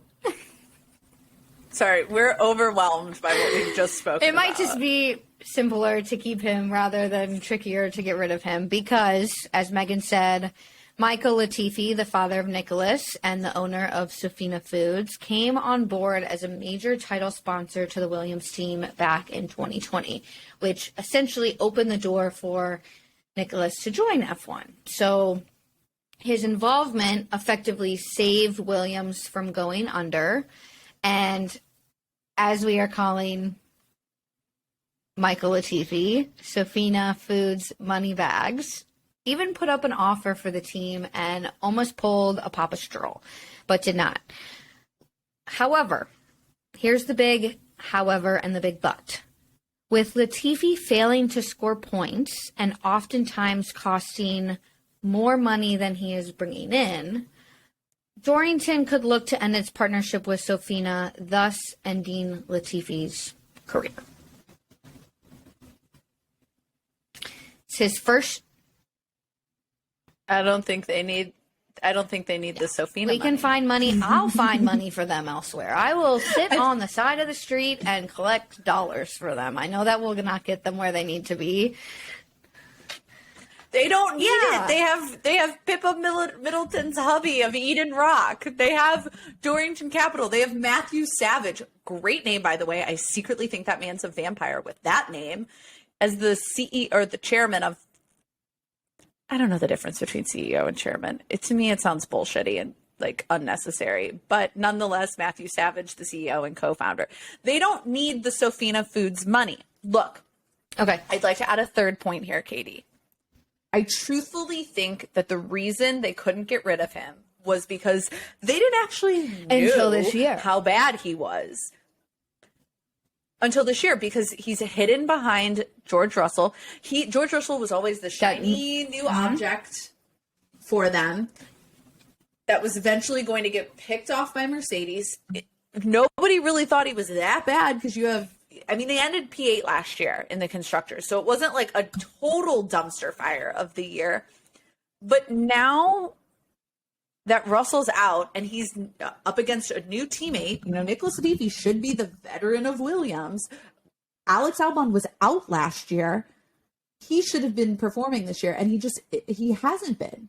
Sorry, we're overwhelmed by what we've just spoken It might just be simpler to keep him rather than trickier to get rid of him because, as Megan said, Michael Latifi, the father of Nicholas and the owner of Sofina Foods, came on board as a major title sponsor to the Williams team back in 2020, which essentially opened the door for Nicholas to join F1. So his involvement effectively saved Williams from going under. And as we are calling Michael Latifi, Sofina Foods money bags, even put up an offer for the team and almost pulled a Papa Stroll, but did not. However, here's the big however and the big but. With Latifi failing to score points and oftentimes costing more money than he is bringing in, Dorrington could look to end its partnership with Sofina, thus ending Latifi's career. It's his first. I don't think they need the Sofina We can money. find money. I'll find money for them elsewhere. I will sit on the side of the street and collect dollars for them. I know that will not get them where they need to be. They don't need it. They have Pippa Middleton's hubby of Eden Rock. They have Dorrington Capital. They have Matthew Savage. Great name, by the way. I secretly think that man's a vampire with that name as the CEO or the chairman of. I don't know the difference between CEO and chairman. To me, it sounds bullshitty and like unnecessary. But nonetheless, Matthew Savage, the CEO and co-founder, they don't need the Sofina Foods money. Look, Okay. I'd like to add a third point here, Katie. I truthfully think that the reason they couldn't get rid of him was because they didn't actually know Until this year. how bad he was. Until this year, because he's hidden behind George Russell. George Russell was always the shiny new object for them that was eventually going to get picked off by Mercedes. Nobody really thought he was that bad because they ended P8 last year in the Constructors, so it wasn't like a total dumpster fire of the year. But now that Russell's out and he's up against a new teammate, Nicholas Latifi should be the veteran of Williams. Alex Albon was out last year. He should have been performing this year, and he hasn't been.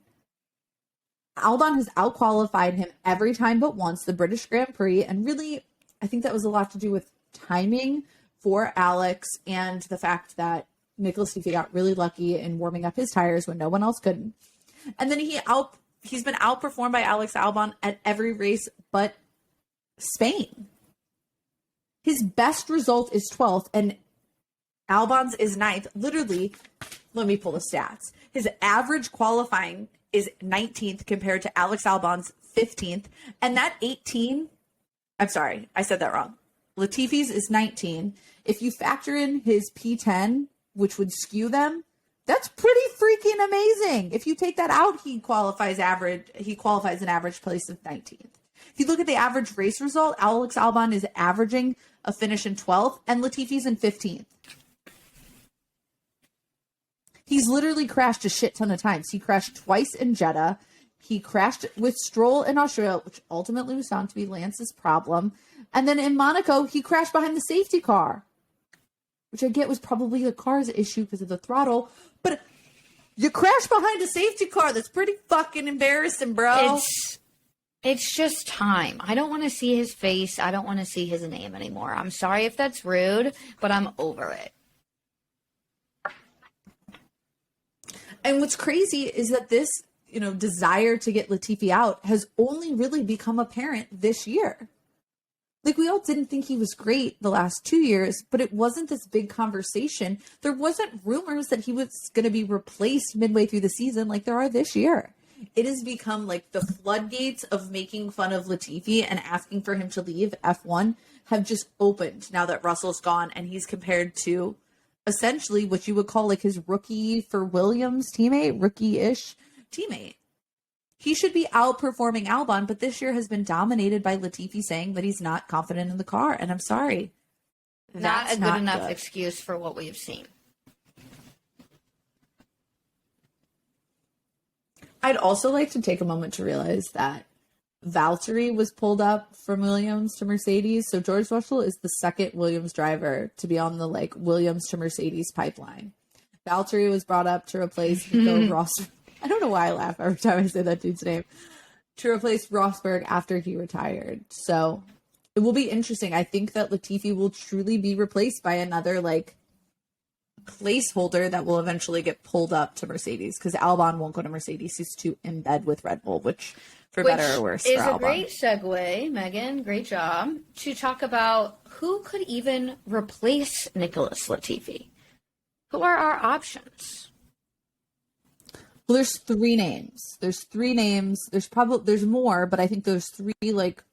Albon has outqualified him every time but once, the British Grand Prix, and really, I think that was a lot to do with timing for Alex and the fact that Nicholas Latifi got really lucky in warming up his tires when no one else couldn't. And then he's been outperformed by Alex Albon at every race but Spain. His best result is 12th and Albon's is 9th. Literally, let me pull the stats. His average qualifying is 19th compared to Alex Albon's 15th. And that 18, I'm sorry, I said that wrong. Latifi's is 19. If you factor in his P10, which would skew them, that's pretty freaking amazing. If you take that out, he qualifies an average place of 19th. If you look at the average race result, Alex Albon is averaging a finish in 12th and Latifi's in 15th. He's literally crashed a shit ton of times. He crashed twice in Jeddah. He crashed with Stroll in Australia, which ultimately was found to be Lance's problem. And then in Monaco, he crashed behind the safety car, which I get was probably the car's issue because of the throttle. But you crash behind a safety car. That's pretty fucking embarrassing, bro. It's just time. I don't want to see his face. I don't want to see his name anymore. I'm sorry if that's rude, but I'm over it. And what's crazy is that this, desire to get Latifi out has only really become apparent this year. Like, we all didn't think he was great the last 2 years, but it wasn't this big conversation. There wasn't rumors that he was going to be replaced midway through the season like there are this year. It has become like the floodgates of making fun of Latifi and asking for him to leave F1 have just opened now that Russell's gone and he's compared to essentially what you would call like his rookie for Williams teammate, rookie-ish teammate. He should be outperforming Albon, but this year has been dominated by Latifi saying that he's not confident in the car. And I'm sorry. Not a good enough excuse for what we've seen. I'd also like to take a moment to realize that Valtteri was pulled up from Williams to Mercedes. So George Russell is the second Williams driver to be on the like Williams to Mercedes pipeline. Valtteri was brought up to replace Nico Rosberg. I don't know why I laugh every time I say that dude's name. To replace Rosberg after he retired. So it will be interesting. I think that Latifi will truly be replaced by another like placeholder that will eventually get pulled up to Mercedes, because Albon won't go to Mercedes. He's too in bed with Red Bull, which for better or worse is for Albon. a great segue, Megan. Great job to talk about who could even replace Nicholas Latifi. Who are our options? Well, there's three names. There's more, but I think there's three like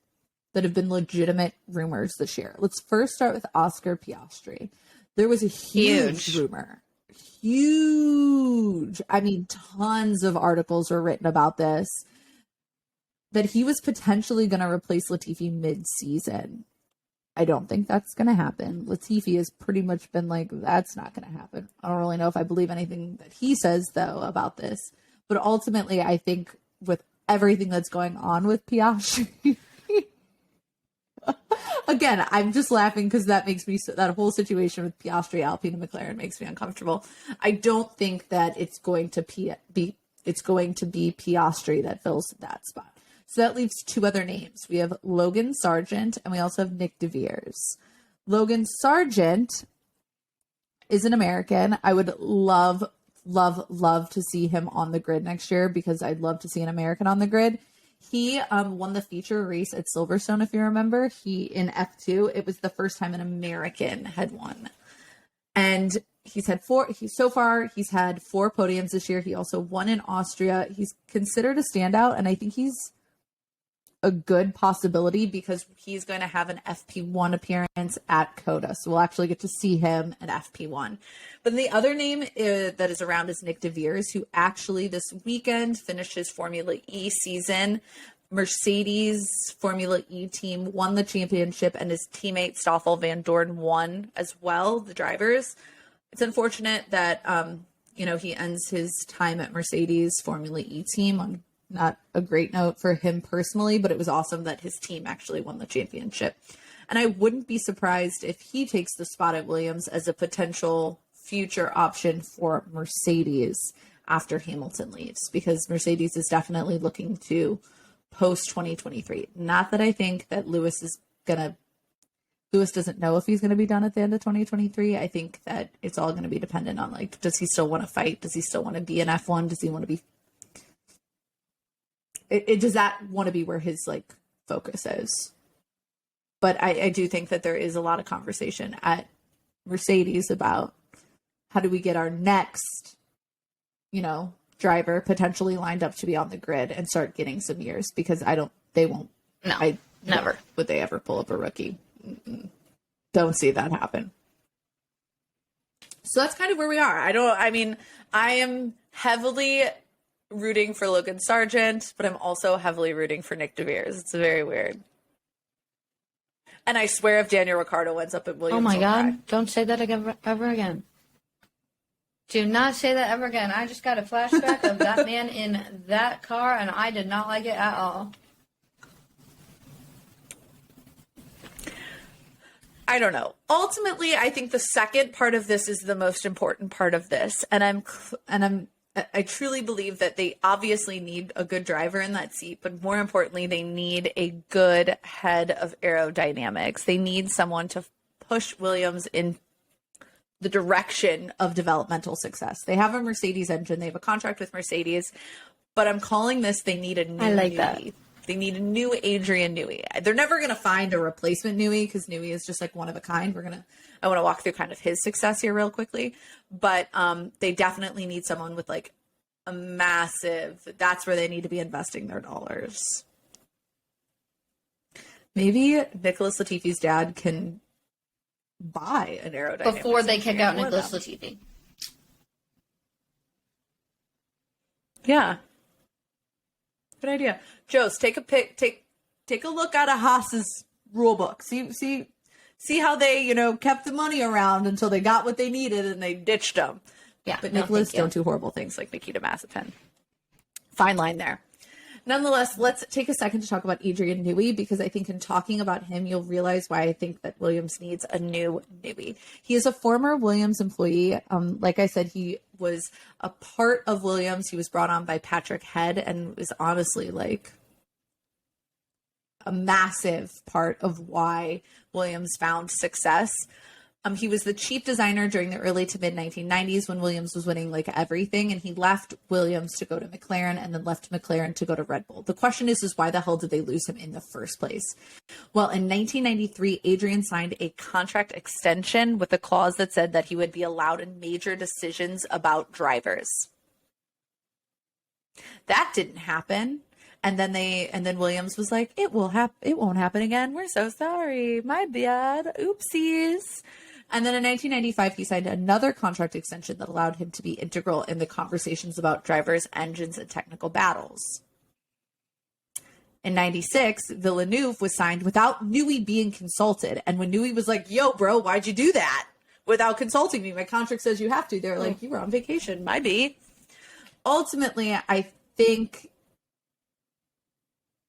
that have been legitimate rumors this year. Let's first start with Oscar Piastri. There was a huge rumor. Huge. I mean, tons of articles were written about this, that he was potentially going to replace Latifi mid-season. I don't think that's going to happen. Latifi has pretty much been like, that's not going to happen. I don't really know if I believe anything that he says, though, about this. But ultimately, I think with everything that's going on with Piastri, again, I'm just laughing because that makes me, that whole situation with Piastri, Alpine, and McLaren makes me uncomfortable. I don't think that it's going to be Piastri that fills that spot. So that leaves two other names. We have Logan Sargent and we also have Nick DeVries. Logan Sargent is an American. I would love to see him on the grid next year, because I'd love to see an American on the grid. He won the feature race at Silverstone, if you remember. He in F2. It was the first time an American had won. And he's had four podiums this year. He also won in Austria. He's considered a standout, and I think he's a good possibility because he's going to have an FP1 appearance at COTA. So we'll actually get to see him at FP1. But the other name that is around is Nick DeVries, who actually this weekend finished his Formula E season. Mercedes Formula E team won the championship, and his teammate Stoffel Van Dorn won as well, the drivers. It's unfortunate that, he ends his time at Mercedes Formula E team on not a great note for him personally, but it was awesome that his team actually won the championship. And I wouldn't be surprised if he takes the spot at Williams as a potential future option for Mercedes after Hamilton leaves, because Mercedes is definitely looking to post 2023. Not that I think that Lewis doesn't know if he's going to be done at the end of 2023. I think that it's all going to be dependent on, like, does he still want to fight? Does he still want to be in F1? Does he want to be does that want to be where his like focus is? But I do think that there is a lot of conversation at Mercedes about how do we get our next, driver potentially lined up to be on the grid and start getting some years, because never would they ever pull up a rookie. Don't see that happen. So that's kind of where we are. I am heavily rooting for Logan Sargent, but I'm also heavily rooting for Nick DeVries. It's very weird. And I swear if Daniel Ricciardo ends up at Williams, oh my God, don't say that ever again. Do not say that ever again. I just got a flashback of that man in that car, and I did not like it at all. I don't know. Ultimately, I think the second part of this is the most important part of this, and I truly believe that they obviously need a good driver in that seat, but more importantly, they need a good head of aerodynamics. They need someone to push Williams in the direction of developmental success. They have a Mercedes engine. They have a contract with Mercedes, but I'm calling this, they need a new Newey. They need a new Adrian Newey. They're never going to find a replacement Newey, because Newey is just like one of a kind. I want to walk through kind of his success here real quickly, but they definitely need someone with like a massive, that's where they need to be investing their dollars. Maybe Nicholas Latifi's dad can buy an aerodynamics before they kick out Nicholas Latifi. Yeah. Good idea. Joes, take a look at a Haas's rule book. See how they, kept the money around until they got what they needed and they ditched them. Yeah. But Nicholas don't do horrible things like Nikita Mazepin. fine line there. Nonetheless, let's take a second to talk about Adrian Newey, because I think in talking about him, you'll realize why I think that Williams needs a new Newey. He is a former Williams employee. Like I said, he was a part of Williams. He was brought on by Patrick Head and was honestly like a massive part of why Williams found success. He was the chief designer during the early to mid 1990s when Williams was winning like everything, and he left Williams to go to McLaren and then left McLaren to go to Red Bull. The question is why the hell did they lose him in the first place? Well, in 1993, Adrian signed a contract extension with a clause that said that he would be allowed in major decisions about drivers. That didn't happen. And then Williams was like, it won't happen again. We're so sorry. My bad. Oopsies. And then in 1995, he signed another contract extension that allowed him to be integral in the conversations about drivers, engines, and technical battles. In 96, Villeneuve was signed without Newey being consulted. And when Newey was like, yo, bro, why'd you do that? Without consulting me. My contract says you have to. They're like, you were on vacation. Might be. Ultimately, I think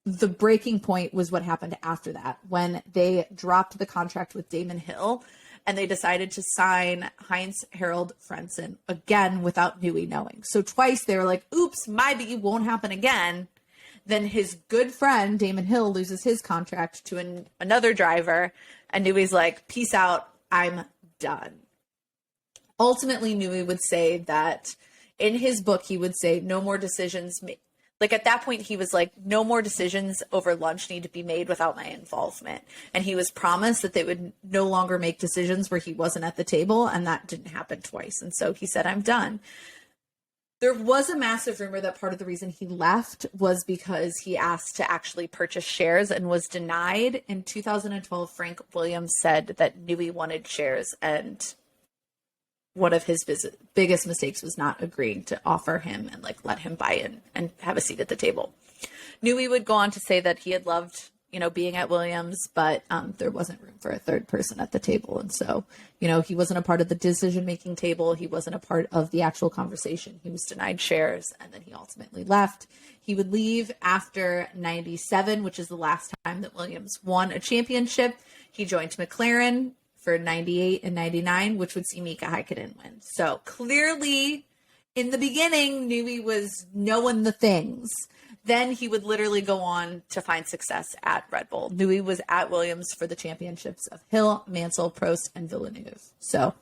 the breaking point was what happened after that, when they dropped the contract with Damon Hill and they decided to sign Heinz Harald Frentzen again without Newey knowing. So twice they were like, oops, maybe it won't happen again. Then his good friend Damon Hill loses his contract to another driver, and Newey's like, peace out, I'm done. Ultimately, Newey would say that in his book, he would say no more decisions like at that point, he was like, no more decisions over lunch need to be made without my involvement. And he was promised that they would no longer make decisions where he wasn't at the table. And that didn't happen twice. And so he said, I'm done. There was a massive rumor that part of the reason he left was because he asked to actually purchase shares and was denied. In 2012, Frank Williams said that Newey wanted shares, and one of his biggest mistakes was not agreeing to offer him and like let him buy in and have a seat at the table. Newey would go on to say that he had loved, being at Williams, but there wasn't room for a third person at the table. And so, he wasn't a part of the decision-making table. He wasn't a part of the actual conversation. He was denied shares, and then he ultimately left. He would leave after 97, which is the last time that Williams won a championship. He joined McLaren for 98 and 99, which would see Mika Häkkinen win. So clearly, in the beginning, Newey was knowing the things. Then he would literally go on to find success at Red Bull. Newey was at Williams for the championships of Hill, Mansell, Prost, and Villeneuve. So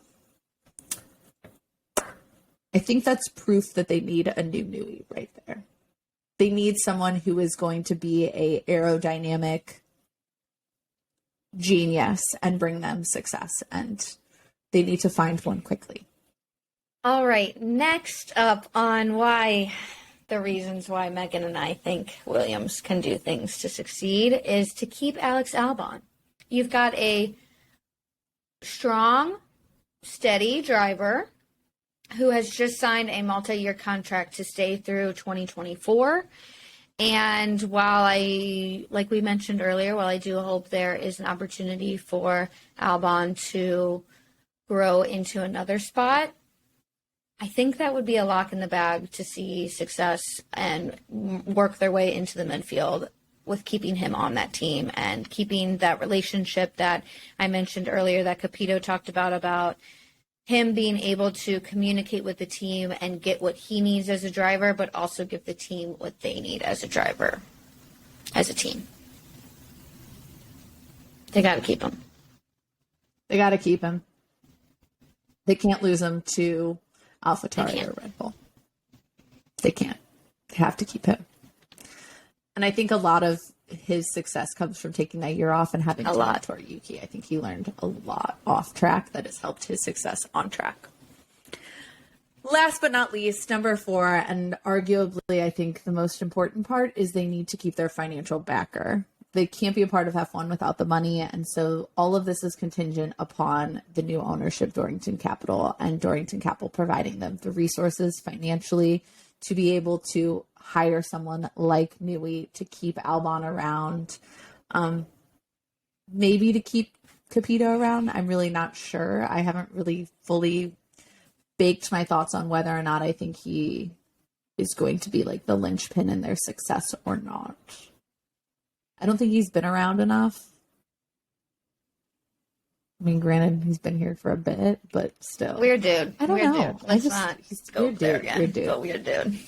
I think that's proof that they need a new Newey right there. They need someone who is going to be a aerodynamic genius and bring them success, and they need to find one quickly. All right, next up on the reasons why Megan and I think Williams can do things to succeed is to keep Alex Albon. You've got a strong, steady driver who has just signed a multi-year contract to stay through 2024. And like we mentioned earlier, while I do hope there is an opportunity for Albon to grow into another spot, I think that would be a lock in the bag to see success and work their way into the midfield with keeping him on that team and keeping that relationship that I mentioned earlier that Capito talked about him being able to communicate with the team and get what he needs as a driver, but also give the team what they need as a driver, as a team. They got to keep him. They got to keep him. They can't lose him to AlphaTauri or Red Bull. They can't. They have to keep him. And I think a lot of his success comes from taking that year off and having to mentor Yuki. I think he learned a lot off track that has helped his success on track. Last but not least, number 4, and arguably I think the most important part, is they need to keep their financial backer. They can't be a part of F1 without the money, and so all of this is contingent upon the new ownership, Dorrington Capital, and Dorrington Capital providing them the resources financially to be able to hire someone like Newey to keep Albon around, maybe to keep Capito around. I'm really not sure. I haven't really fully baked my thoughts on whether or not I think he is going to be like the linchpin in their success or not. I don't think he's been around enough. I mean, granted, he's been here for a bit, but still. Weird dude. I don't weird know. Dude. Let's not he's go weird there dude. again. Weird dude. But weird dude.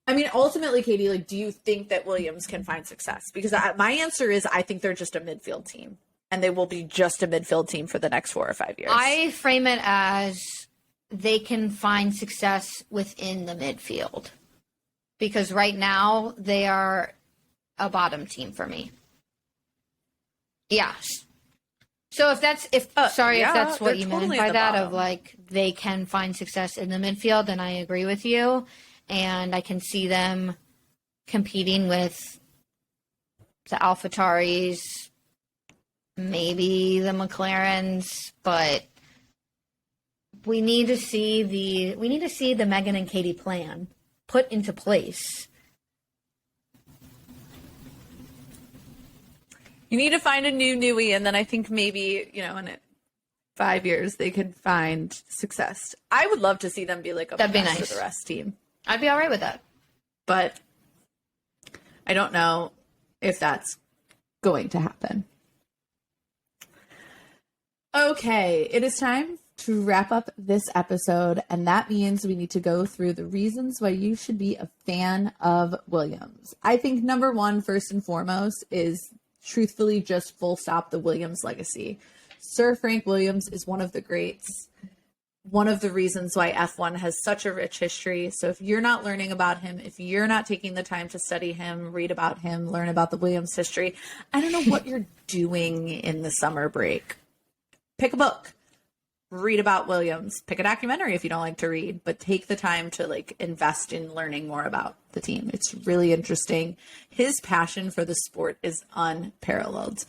I mean, ultimately, Katie, like, do you think that Williams can find success? Because my answer is I think they're just a midfield team, and they will be just a midfield team for the next 4 or 5 years. I frame it as they can find success within the midfield, because right now they are a bottom team for me. Yes. So if that's if that's what you totally meant by that, bottom. of like they can find success in the midfield, then I agree with you, and I can see them competing with the AlphaTauris, maybe the McLarens, but we need to see the Megan and Katie plan put into place. You need to find a new Nui, and then I think maybe, in 5 years they could find success. I would love to see them be like a That'd be best nice. of the rest team, I'd be all right with that. but I don't know if that's going to happen. Okay, it is time to wrap up this episode, and that means we need to go through the reasons why you should be a fan of Williams. I think number one, first and foremost, is truthfully just full stop the Williams legacy. Sir Frank Williams is one of the greats. One of the reasons why F1 has such a rich history. So if you're not learning about him, if you're not taking the time to study him, read about him, learn about the Williams history, I don't know what you're doing in the summer break. Pick a book, read about Williams, pick a documentary if you don't like to read, but take the time to like invest in learning more about the team. It's really interesting. His passion for the sport is unparalleled.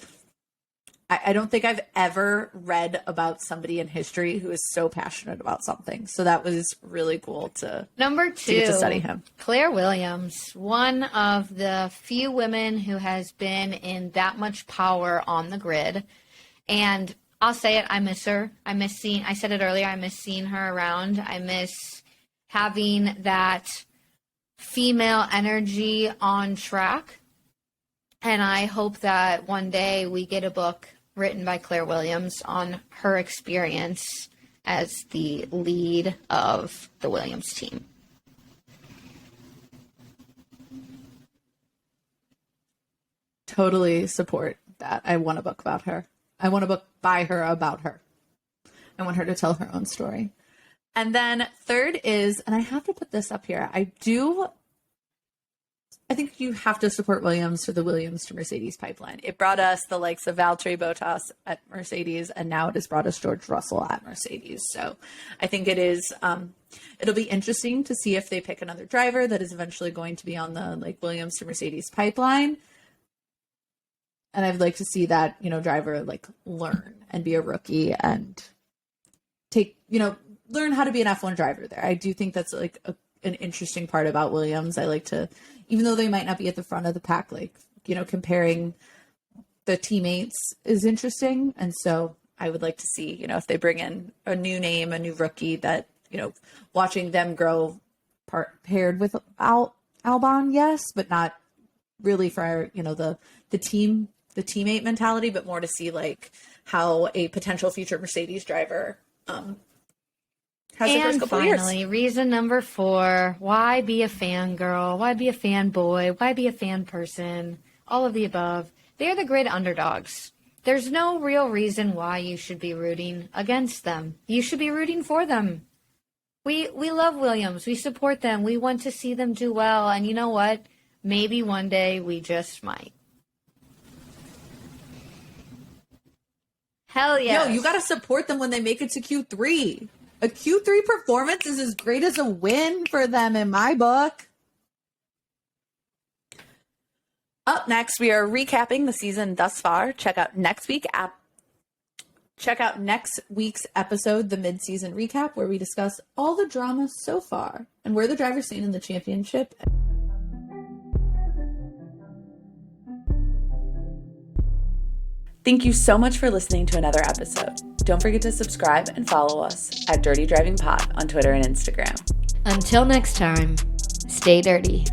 I don't think I've ever read about somebody in history who is so passionate about something. So that was really cool to Number to two, get to study him. Claire Williams, one of the few women who has been in that much power on the grid. And I'll say it, I miss her. I said it earlier, I miss seeing her around. I miss having that female energy on track. And I hope that one day we get a book written by Claire Williams on her experience as the lead of the Williams team. Totally support that. I want a book about her. I want a book by her about her. I want her to tell her own story. And then third is, and I have to put this up here, I think you have to support Williams for the Williams to Mercedes pipeline. It brought us the likes of Valtteri Bottas at Mercedes, and now it has brought us George Russell at Mercedes. So I think it is, it'll be interesting to see if they pick another driver that is eventually going to be on the like Williams to Mercedes pipeline. And I'd like to see that, driver like learn and be a rookie and take, learn how to be an F1 driver there. I do think that's like an interesting part about Williams. I like to, even though they might not be at the front of the pack, like, comparing the teammates is interesting. And so I would like to see, if they bring in a new name, a new rookie that, watching them grow paired with Albon, yes, but not really for, the teammate mentality, but more to see like how a potential future Mercedes driver has the first couple finally, years. reason number 4, why be a fangirl? Why be a fanboy? Why be a fan person? All of the above. They're the great underdogs. There's no real reason why you should be rooting against them. You should be rooting for them. We love Williams. We support them. We want to see them do well. And you know what? Maybe one day we just might. Hell yeah. No, you got to support them when they make it to Q3. A Q3 performance is as great as a win for them in my book. Up next, we are recapping the season thus far. Check out next week's episode, the mid-season recap, where we discuss all the drama so far and where the drivers stand in the championship. Thank you so much for listening to another episode. Don't forget to subscribe and follow us at Dirty Driving Pod on Twitter and Instagram. Until next time, stay dirty.